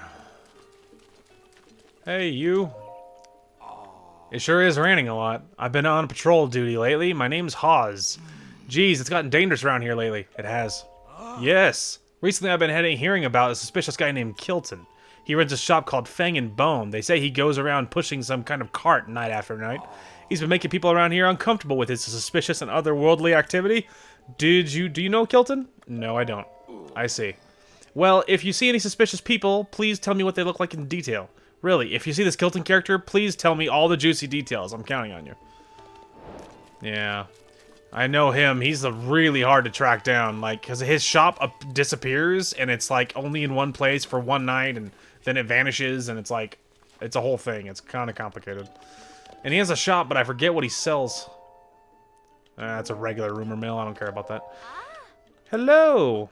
Hey, you. It sure is raining a lot. I've been on patrol duty lately. My name's Hawes. Geez, it's gotten dangerous around here lately. It has. Yes. Recently I've been hearing about a suspicious guy named Kilton. He runs a shop called Fang and Bone. They say he goes around pushing some kind of cart night after night. He's been making people around here uncomfortable with his suspicious and otherworldly activity. Do you know Kilton? No, I don't. I see. Well, if you see any suspicious people, please tell me what they look like in detail. Really, if you see this Kilton character, please tell me all the juicy details. I'm counting on you. Yeah. I know him. He's really hard to track down, like, because his shop disappears, and it's, like, only in one place for one night, and then it vanishes, and it's, like, it's a whole thing. It's kind of complicated. And he has a shop, but I forget what he sells. That's a regular rumor mill. I don't care about that. Hello!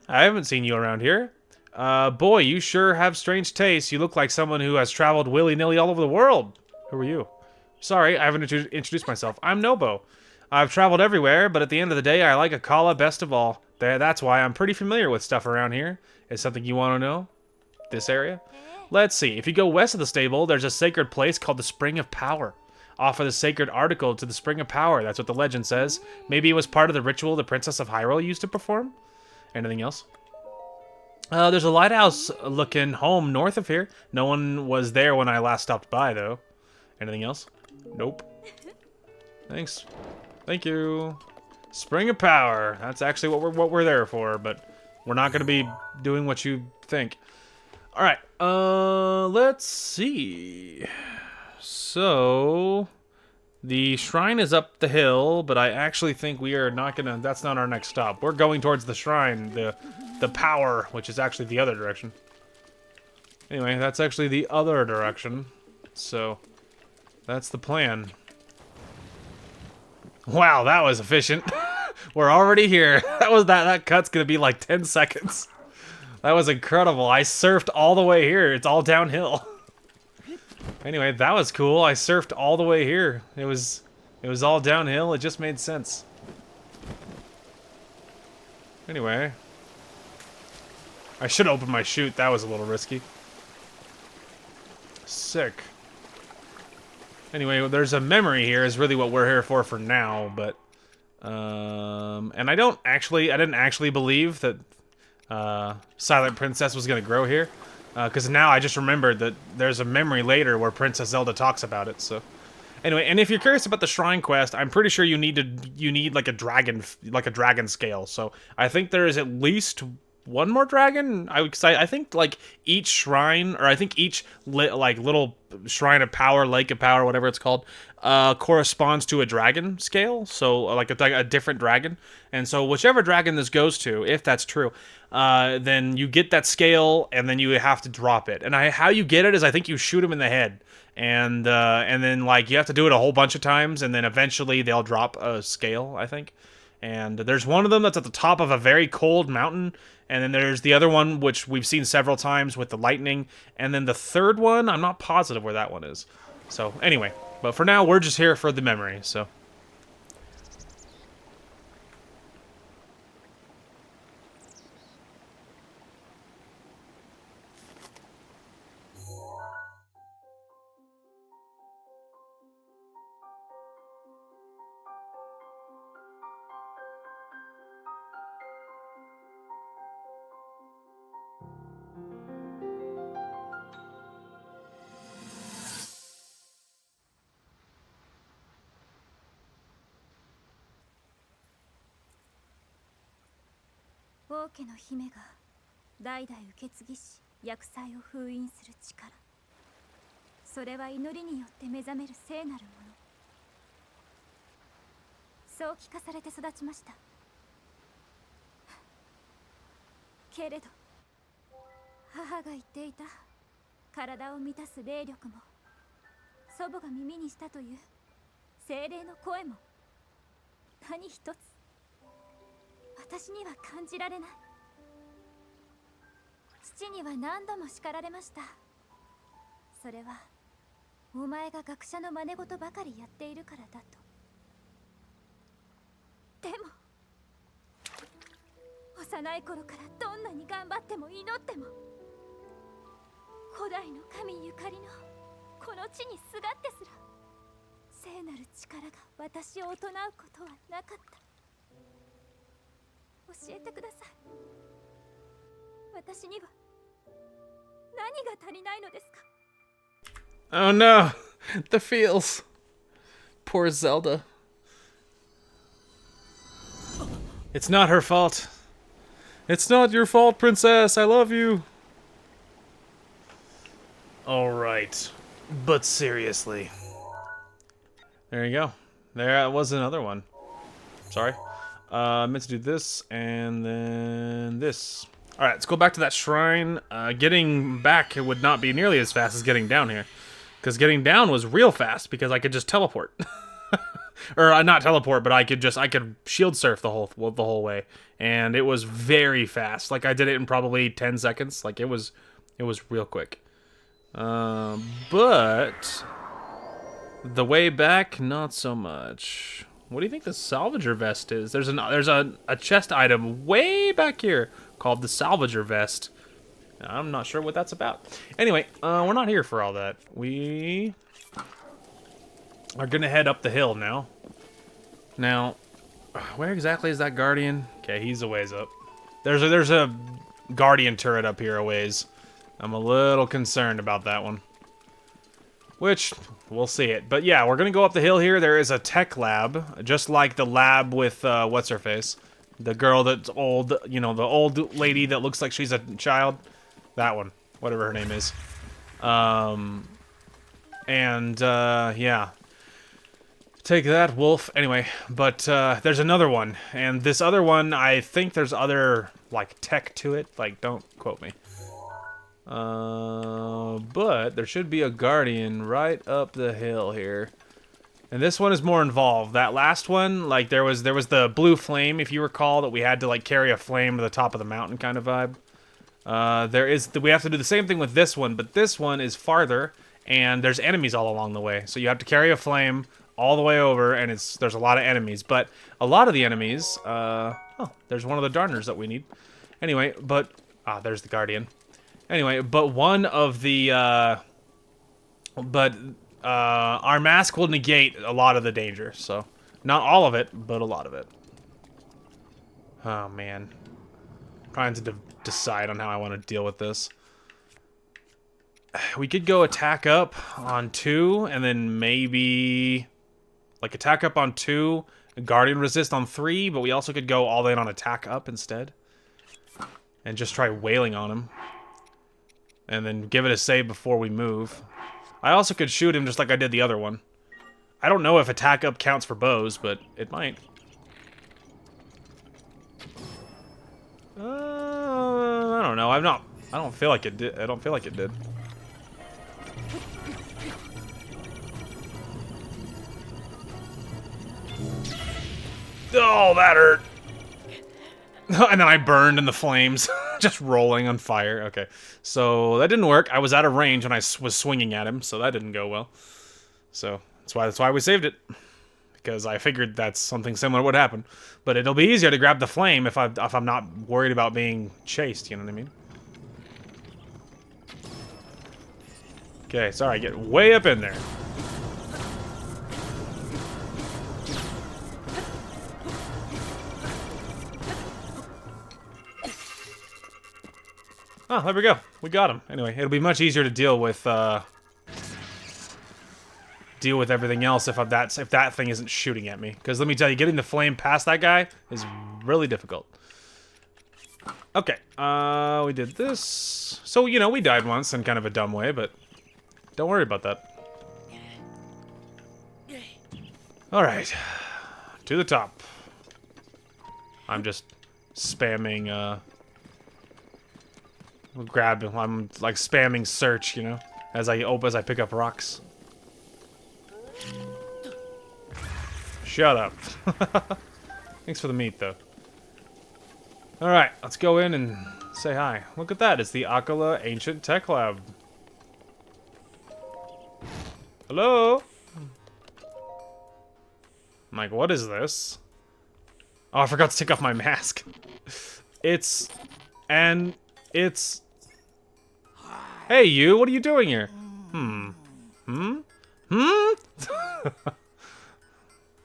I haven't seen you around here. Boy, you sure have strange taste. You look like someone who has traveled willy-nilly all over the world. Who are you? Sorry, I haven't introduced myself. I'm Nobo. I've traveled everywhere, but at the end of the day, I like Akala best of all. That's why I'm pretty familiar with stuff around here. Is something you want to know? This area? Let's see. If you go west of the stable, there's a sacred place called the Spring of Power. Offer the sacred article to the Spring of Power. That's what the legend says. Maybe it was part of the ritual the Princess of Hyrule used to perform? Anything else? There's a lighthouse looking home north of here. No one was there when I last stopped by, though. Anything else? Nope. Thanks. Thank you. Spring of Power. That's actually what we're there for, but we're not going to be doing what you think. All right. Let's see. So, the shrine is up the hill, but I actually think we are not gonna. That's not our next stop. We're going towards the shrine, the power, which is actually the other direction. Anyway, that's actually the other direction. So, that's the plan. Wow, that was efficient. We're already here. That cut's gonna be like 10 seconds. That was incredible. I surfed all the way here. It's all downhill. Anyway, that was cool. I surfed all the way here. It was It was all downhill. It just made sense. Anyway. I should open my chute. That was a little risky. Sick. Anyway, there's a memory here is really what we're here for now, but... and I didn't actually believe that Silent Princess was going to grow here. Because now I just remembered that there's a memory later where Princess Zelda talks about it, so... Anyway, and if you're curious about the shrine quest, I'm pretty sure you need like a dragon scale. So I think there is at least one more dragon. I think like each shrine, or I think each little shrine of power, lake of power, whatever it's called, corresponds to a dragon scale. So like a different dragon. And so whichever dragon this goes to, if that's true, then you get that scale, and then you have to drop it. And how you get it is I think you shoot him in the head. And then like you have to do it a whole bunch of times, and then eventually they'll drop a scale, I think. And there's one of them that's at the top of a very cold mountain, and then there's the other one which we've seen several times with the lightning, and then the third one, I'm not positive where that one is. So anyway, but for now we're just here for the memory, so.王家の姫が代々受け継ぎし厄災を封印する力、それは祈りによって目覚める聖なるもの。そう聞かされて育ちました。けれど母が言っていた体を満たす霊力も、祖母が耳にしたという精霊の声も、何一つ私には感じられない。父には何度も叱られました。それはお前が学者の真似事ばかりやっているからだと。でも幼い頃からどんなに頑張っても祈っても、古代の神ゆかりのこの地にすがってすら聖なる力が私を唱うことはなかった。教えてください。私には何が足りないのですか？ Oh no, the feels. Poor Zelda. It's not her fault. It's not your fault, princess. I love you. Alright. But seriously. There you go. There was another one. Sorry. I meant to do this, and then this. Alright, let's go back to that shrine. Getting back, it would not be nearly as fast as getting down here. Because getting down was real fast, because I could just teleport. Or, not teleport, but I could shield surf the whole way. And it was very fast. Like, I did it in probably 10 seconds. Like, it was real quick. But the way back, not so much. What do you think the salvager vest is? There's a chest item way back here called the salvager vest. I'm not sure what that's about. Anyway, we're not here for all that. We are gonna head up the hill now. Now, where exactly is that guardian? Okay, he's a ways up. There's a guardian turret up here a ways. I'm a little concerned about that one. Which, we'll see it. But yeah, we're gonna go up the hill here. There is a tech lab, just like the lab with, what's-her-face? The girl that's old, you know, the old lady that looks like she's a child. That one, whatever her name is. Yeah. Take that, wolf. Anyway, but, there's another one. And this other one, I think there's other, like, tech to it. Like, don't quote me. But there should be a guardian right up the hill here. And this one is more involved. That last one, like, there was the blue flame, if you recall, that we had to, like, carry a flame to the top of the mountain kind of vibe. We have to do the same thing with this one, but this one is farther, and there's enemies all along the way. So you have to carry a flame all the way over, and there's a lot of enemies. But a lot of the enemies, oh, there's one of the Darners that we need. Anyway, but there's the Guardian. Anyway, but one of the our mask will negate a lot of the danger. So not all of it, but a lot of it. Oh man, trying to decide on how I want to deal with this. We could go attack up on 2, and then maybe like attack up on 2, Guardian resist on 3, but we also could go all in on attack up instead. And just try wailing on him. And then give it a save before we move. I also could shoot him just like I did the other one. I don't know if attack up counts for bows, but it might. I don't know. I don't feel like it did. I don't feel like it did. Oh, that hurt. And then I burned in the flames, just rolling on fire. Okay, so that didn't work. I was out of range when I was swinging at him, so that didn't go well. So that's why we saved it, because I figured that's something similar would happen. But it'll be easier to grab the flame if I'm not worried about being chased. You know what I mean? Okay, sorry. Get way up in there. Oh, there we go. We got him. Anyway, it'll be much easier to deal with everything else if that thing isn't shooting at me. Because let me tell you, getting the flame past that guy is really difficult. Okay, we did this. So, you know, we died once in kind of a dumb way, but don't worry about that. Alright, to the top. I'm just spamming, I'm like spamming search, you know, as I pick up rocks. Shut up. Thanks for the meat, though. Alright, let's go in and say hi. Look at that, it's the Akala Ancient Tech Lab. Hello? I'm like, what is this? Oh, I forgot to take off my mask. It's... Hey, you, what are you doing here?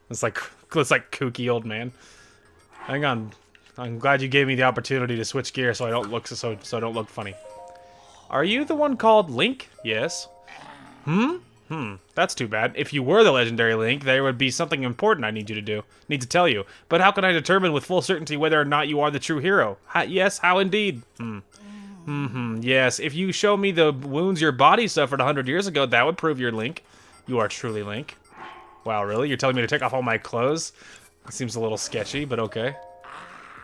It's like kooky old man. Hang on. I'm glad you gave me the opportunity to switch gear so I don't look I don't look funny. Are you the one called Link? Yes. That's too bad. If you were the legendary Link, there would be something important I need to tell you. But how can I determine with full certainty whether or not you are the true hero? Yes, how indeed? Yes, if you show me the wounds your body suffered 100 years ago, that would prove you're Link. You are truly Link. Wow, really? You're telling me to take off all my clothes? That seems a little sketchy, but okay.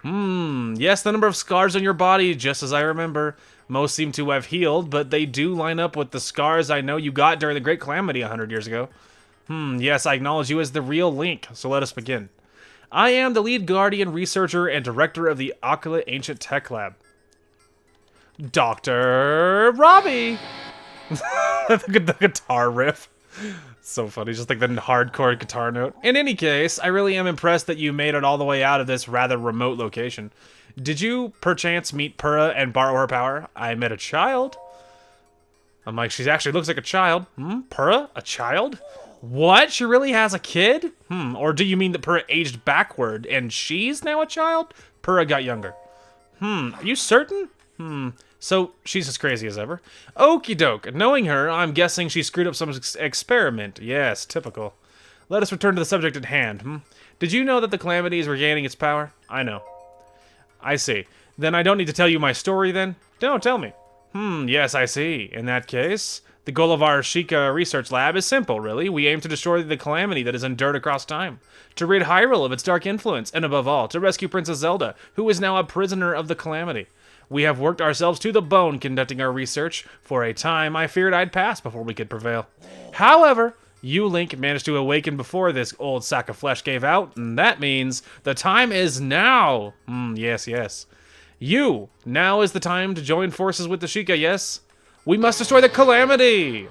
Yes, the number of scars on your body, just as I remember. Most seem to have healed, but they do line up with the scars I know you got during the Great Calamity 100 years ago. Yes, I acknowledge you as the real Link, so let us begin. I am the lead guardian, researcher, and director of the Akala Ancient Tech Lab. Dr. Robbie! The guitar riff. So funny, just like the hardcore guitar note. In any case, I really am impressed that you made it all the way out of this rather remote location. Did you, perchance, meet Purah and borrow her power? I met a child. I'm like, she actually looks like a child. Purah? A child? What? She really has a kid? Or do you mean that Purah aged backward and she's now a child? Purah got younger. Are you certain? So she's as crazy as ever. Okie doke. Knowing her, I'm guessing she screwed up some experiment. Yes, typical. Let us return to the subject at hand. Did you know that the Calamity is regaining its power? I know. I see. Then I don't need to tell you my story then? Don't tell me. Yes, I see. In that case, the goal of our Sheikah research lab is simple, really. We aim to destroy the Calamity that has endured across time, to rid Hyrule of its dark influence, and above all, to rescue Princess Zelda, who is now a prisoner of the Calamity. We have worked ourselves to the bone conducting our research. For a time, I feared I'd pass before we could prevail. However, you, Link, managed to awaken before this old sack of flesh gave out, and that means the time is now. Yes. You, now is the time to join forces with the Sheikah, yes? We must destroy the Calamity!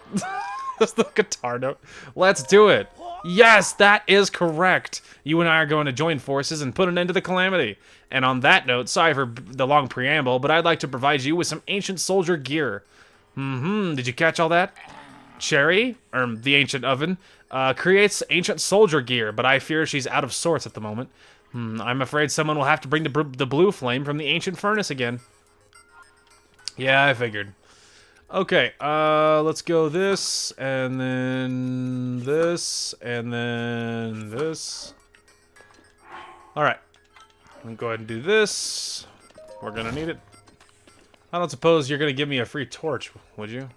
That's the guitar note. Let's do it. Yes, that is correct. You and I are going to join forces and put an end to the calamity. And on that note, sorry for the long preamble, but I'd like to provide you with some ancient soldier gear. Did you catch all that? Cherry, or the ancient oven, creates ancient soldier gear, but I fear she's out of sorts at the moment. I'm afraid someone will have to bring the blue flame from the ancient furnace again. Yeah, I figured. Okay, let's go this, and then this, and then this. Alright, I'm gonna go ahead and do this. We're gonna need it. I don't suppose you're gonna give me a free torch, would you?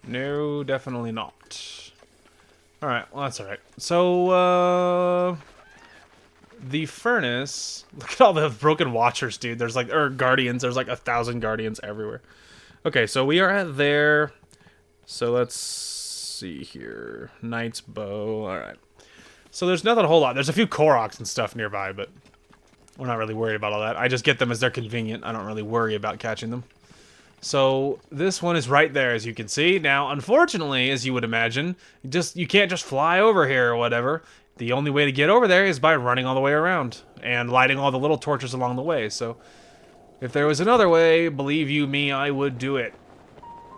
No, definitely not. Alright, well that's alright. So, the furnace... Look at all the broken watchers, dude. There's like... Or guardians. There's like 1,000 guardians everywhere. Okay, so we are at there. So let's see here. Knight's bow. Alright. So there's nothing a whole lot. There's a few Koroks and stuff nearby, but we're not really worried about all that. I just get them as they're convenient. I don't really worry about catching them. So this one is right there, as you can see. Now, unfortunately, as you would imagine, you can't just fly over here or whatever. The only way to get over there is by running all the way around and lighting all the little torches along the way. So if there was another way, believe you me, I would do it.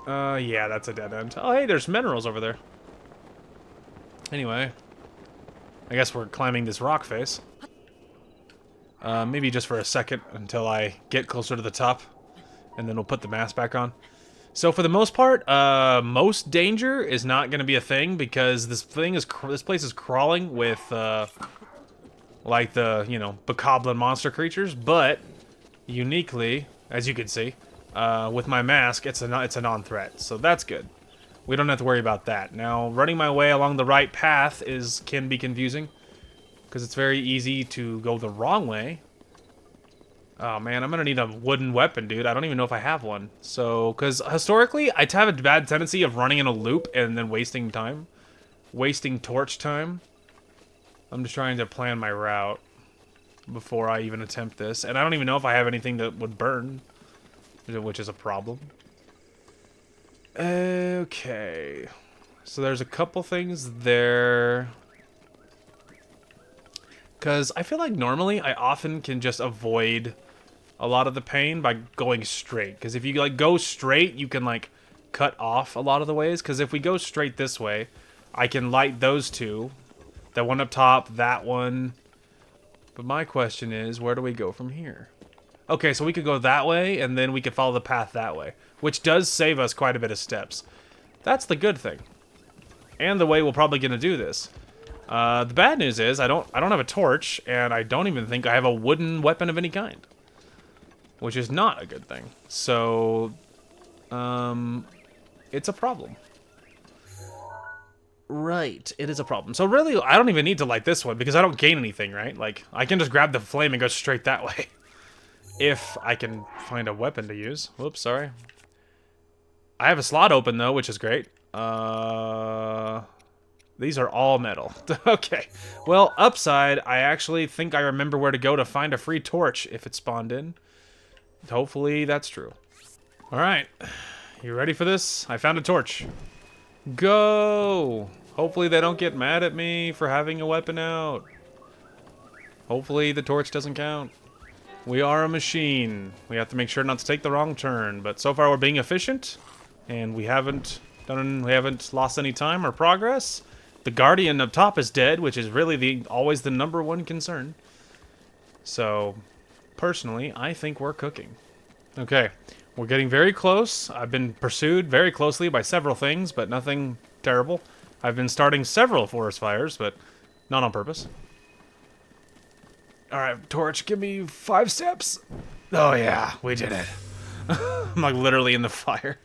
Yeah, that's a dead end. Oh, hey, there's minerals over there. Anyway, I guess we're climbing this rock face. Maybe just for a second until I get closer to the top. And then we'll put the mask back on. So for the most part, most danger is not going to be a thing because this place is crawling with like the bokoblin monster creatures. But uniquely, as you can see, with my mask, it's a non-threat. So that's good. We don't have to worry about that. Now, running my way along the right path can be confusing because it's very easy to go the wrong way. Oh man, I'm gonna need a wooden weapon, dude. I don't even know if I have one. So, because historically, I have a bad tendency of running in a loop and then wasting time. Wasting torch time. I'm just trying to plan my route before I even attempt this. And I don't even know if I have anything that would burn, which is a problem. Okay. So there's a couple things there. Because I feel like normally I often can just avoid a lot of the pain by going straight. Because if you like go straight, you can like cut off a lot of the ways. Because if we go straight this way, I can light those two. That one up top, that one. But my question is, where do we go from here? Okay, so we could go that way, and then we could follow the path that way. Which does save us quite a bit of steps. That's the good thing. And the way we're probably going to do this. The bad news is I don't have a torch, and I don't even think I have a wooden weapon of any kind. Which is not a good thing. So, it's a problem. Right, it is a problem. So really, I don't even need to light this one, because I don't gain anything, right? Like, I can just grab the flame and go straight that way. If I can find a weapon to use. Whoops, sorry. I have a slot open, though, which is great. These are all metal. Okay. Well, upside, I actually think I remember where to go to find a free torch if it spawned in. Hopefully, that's true. Alright. You ready for this? I found a torch. Go! Hopefully they don't get mad at me for having a weapon out. Hopefully the torch doesn't count. We are a machine. We have to make sure not to take the wrong turn. But so far we're being efficient. And we haven't lost any time or progress. The Guardian up top is dead, which is really always the #1 concern. So, personally, I think we're cooking. Okay, we're getting very close. I've been pursued very closely by several things, but nothing terrible. I've been starting several forest fires, but not on purpose. Alright, torch, give me 5 steps. Oh yeah, we did it. I'm like literally in the fire.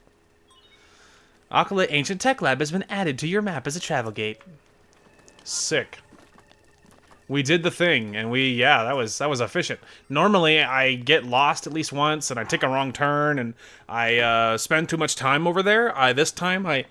Akala Ancient Tech Lab has been added to your map as a travel gate. Sick. We did the thing, and that was efficient. Normally, I get lost at least once, and I take a wrong turn, and I spend too much time over there. This time, I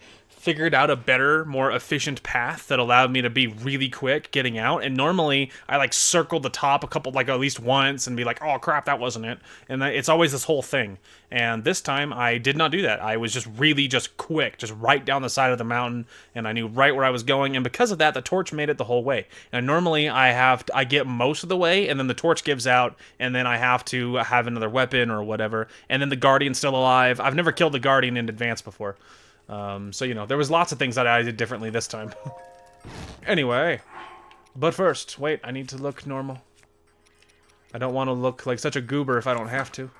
figured out a better, more efficient path that allowed me to be really quick getting out. And normally I like circled the top a couple, like at least once, and be like, oh crap, that wasn't it. And it's always this whole thing. And this time I did not do that. I was just really just quick, just right down the side of the mountain, and I knew right where I was going. And because of that, the torch made it the whole way. And normally I get most of the way, and then the torch gives out, and then I have to have another weapon or whatever. And then the Guardian's still alive. I've never killed the Guardian in advance before. So, you know, there was lots of things that I did differently this time. Anyway, but first, wait, I need to look normal. I don't want to look like such a goober if I don't have to.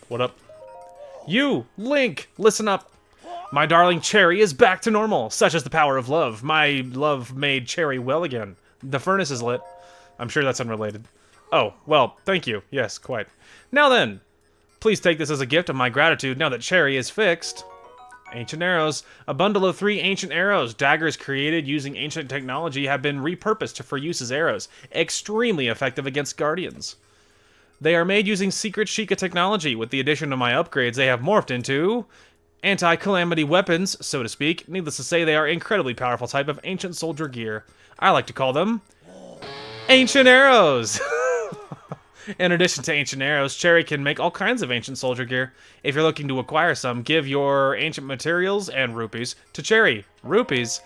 What up? You, Link, listen up. My darling Cherry is back to normal. Such is the power of love. My love made Cherry well again. The furnace is lit. I'm sure that's unrelated. Oh, well, thank you. Yes, quite. Now then, please take this as a gift of my gratitude now that Cherry is fixed. Ancient arrows. A bundle of 3 ancient arrows. Daggers created using ancient technology have been repurposed for use as arrows. Extremely effective against guardians. They are made using secret Sheikah technology. With the addition of my upgrades, they have morphed into anti-calamity weapons, so to speak. Needless to say, they are incredibly powerful type of ancient soldier gear. I like to call them ancient arrows. In addition to ancient arrows, Cherry can make all kinds of ancient soldier gear. If you're looking to acquire some, give your ancient materials and rupees to Cherry. Rupees?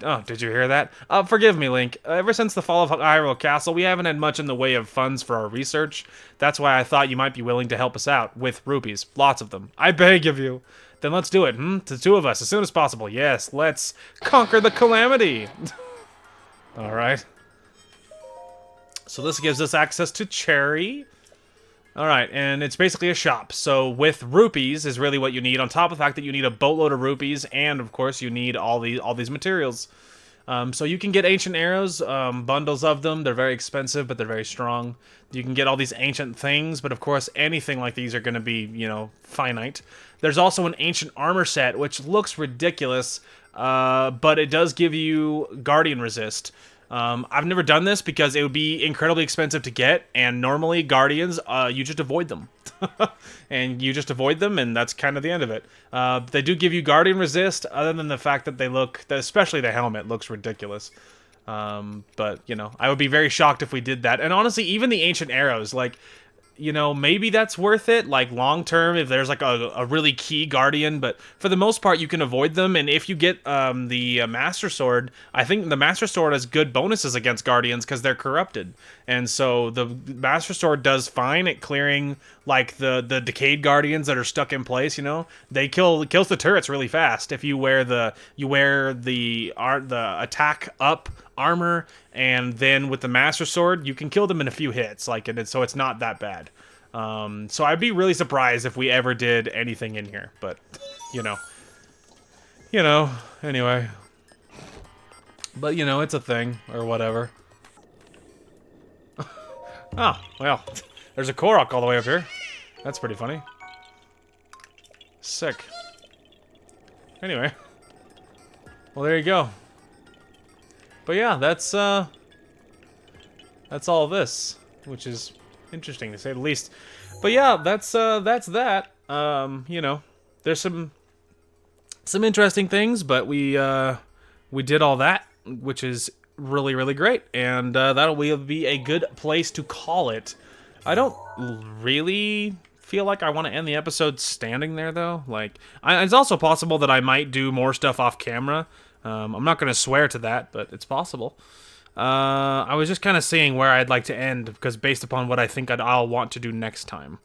Oh, did you hear that? Forgive me, Link. Ever since the fall of Hyrule Castle, we haven't had much in the way of funds for our research. That's why I thought you might be willing to help us out with rupees. Lots of them. I beg of you. Then let's do it, The 2 of us, as soon as possible. Yes, let's conquer the calamity. Alright. So this gives us access to Cherry. Alright, and it's basically a shop. So with rupees is really what you need, on top of the fact that you need a boatload of rupees, and of course you need all these materials. So you can get ancient arrows, bundles of them. They're very expensive, but they're very strong. You can get all these ancient things, but of course anything like these are going to be, you know, finite. There's also an ancient armor set, which looks ridiculous, but it does give you Guardian Resist. I've never done this because it would be incredibly expensive to get, and normally Guardians, you just avoid them. And you just avoid them, and that's kind of the end of it. They do give you Guardian Resist, other than the fact that they look, especially the helmet, looks ridiculous. But, you know, I would be very shocked if we did that. And honestly, even the ancient arrows, like, you know, maybe that's worth it, like, long-term, if there's, like, a really key Guardian, but for the most part, you can avoid them, and if you get, the Master Sword, I think the Master Sword has good bonuses against Guardians, because they're corrupted, and so the Master Sword does fine at clearing, like, the decayed Guardians that are stuck in place, you know? It kills the turrets really fast if you wear the attack up armor, and then with the Master Sword, you can kill them in a few hits, like, so it's not that bad. So I'd be really surprised if we ever did anything in here, but, you know, anyway. But, you know, it's a thing, or whatever. Oh, well, there's a Korok all the way up here. That's pretty funny. Sick. Anyway. Well, there you go. But yeah, that's all this, which is interesting to say the least. But yeah, that's that. You know, there's some interesting things, but we did all that, which is really, really great, and that'll be a good place to call it. I don't really feel like I want to end the episode standing there, though. Like, it's also possible that I might do more stuff off camera. I'm not going to swear to that, but it's possible. I was just kind of seeing where I'd like to end, because based upon what I think I'll want to do next time.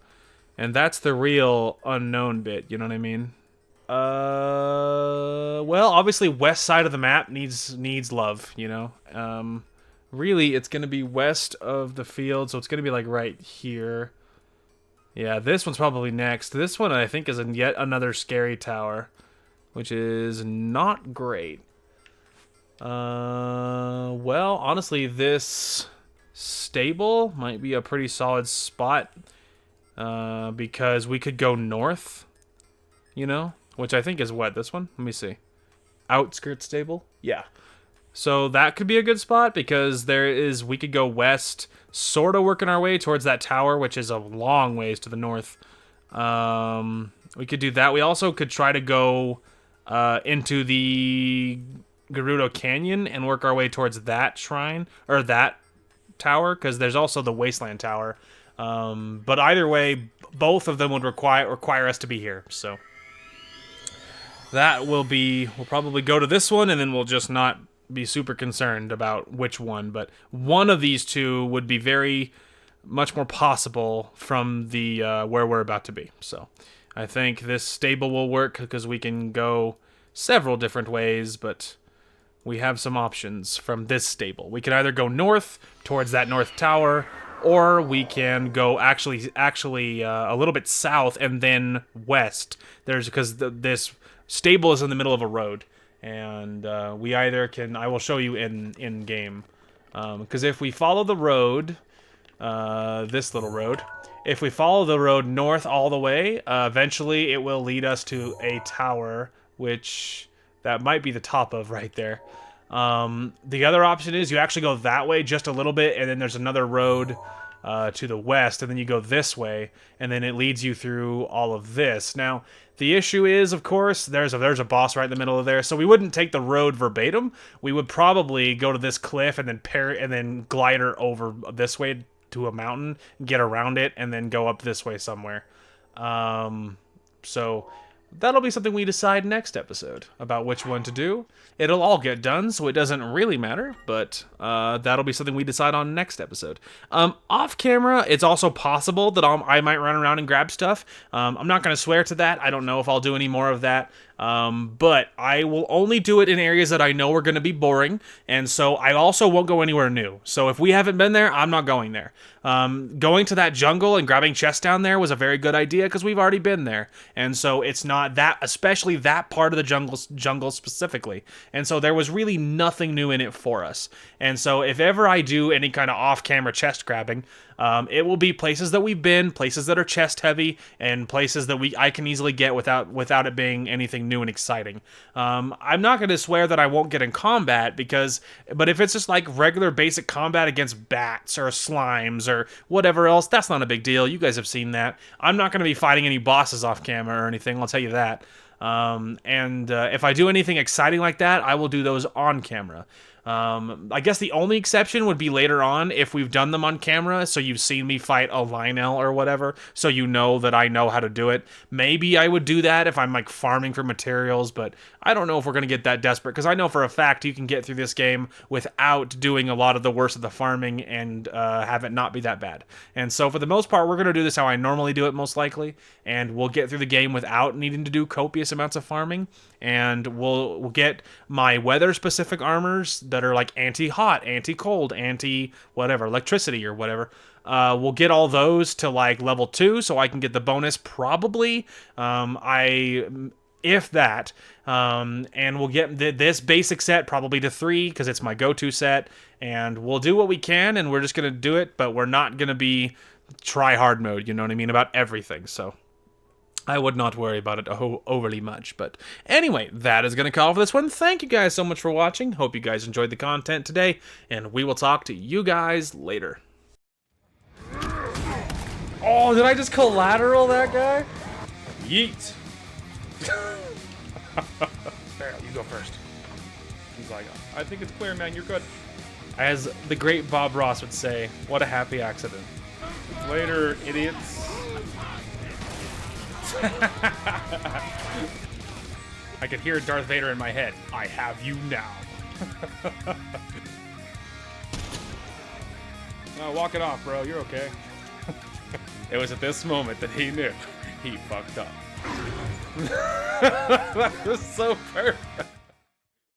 And that's the real unknown bit, you know what I mean? Well, obviously west side of the map needs love, you know? Really, it's going to be west of the field, so it's going to be like right here. Yeah, this one's probably next. This one, I think, is yet another scary tower, which is not great. Well, honestly, this stable might be a pretty solid spot, because we could go north, you know, which I think is what, this one? Let me see. Outskirt stable? Yeah. So that could be a good spot, because we could go west, sort of working our way towards that tower, which is a long ways to the north. We could do that. We also could try to go into the Gerudo Canyon and work our way towards that shrine, or that tower, because there's also the Wasteland Tower. But either way, both of them would require us to be here, so we'll probably go to this one, and then we'll just not be super concerned about which one, but one of these two would be very much more possible from the where we're about to be. So I think this stable will work because we can go several different ways, but we have some options from this stable. We can either go north towards that north tower, or we can go actually a little bit south and then west. Because this stable is in the middle of a road, and we either can. I will show you in game, because if we follow the road, this little road, if we follow the road north all the way, eventually it will lead us to a tower, which that might be the top of right there. The other option is you actually go that way just a little bit, and then there's another road to the west, and then you go this way, and then it leads you through all of this. Now, the issue is, of course, there's a boss right in the middle of there, so we wouldn't take the road verbatim. We would probably go to this cliff and then glider over this way to a mountain, get around it, and then go up this way somewhere. So that'll be something we decide next episode about which one to do. It'll all get done, so it doesn't really matter, but that'll be something we decide on next episode. Off camera, it's also possible that I might run around and grab stuff. I'm not going to swear to that. I don't know if I'll do any more of that. But I will only do it in areas that I know are going to be boring, and so I also won't go anywhere new. So if we haven't been there, I'm not going there. Going to that jungle and grabbing chests down there was a very good idea because we've already been there, and so it's not that, especially that part of the jungle specifically. And so there was really nothing new in it for us. And so if ever I do any kind of off-camera chest grabbing, it will be places that we've been, places that are chest heavy, and places that I can easily get without it being anything new and exciting. I'm not going to swear that I won't get in combat, but if it's just like regular basic combat against bats or slimes or whatever else, that's not a big deal. You guys have seen that. I'm not going to be fighting any bosses off camera or anything, I'll tell you that. If I do anything exciting like that, I will do those on camera. I guess the only exception would be later on if we've done them on camera, so you've seen me fight a Lionel or whatever, so you know that I know how to do it. Maybe I would do that if I'm like farming for materials, but I don't know if we're going to get that desperate, because I know for a fact you can get through this game without doing a lot of the worst of the farming and have it not be that bad. And so for the most part, we're going to do this how I normally do it most likely, and we'll get through the game without needing to do copious amounts of farming, and we'll get my weather-specific armors that are like anti-hot, anti-cold, anti-whatever, electricity or whatever. We'll get all those to like level 2, so I can get the bonus probably. If that. And we'll get this basic set probably to 3, because it's my go-to set. And we'll do what we can, and we're just going to do it, but we're not going to be try-hard mode, you know what I mean, about everything, so I would not worry about it overly much. But anyway, that is going to call for this one. Thank you guys so much for watching. Hope you guys enjoyed the content today, and we will talk to you guys later. Oh, did I just collateral that guy? Yeet. There, you go first. He's like, I think it's clear, man. You're good. As the great Bob Ross would say, what a happy accident. Later, idiots. I could hear Darth Vader in my head. I have you now. No, walk it off, bro. You're okay. It was at this moment that he knew he fucked up. That was so perfect.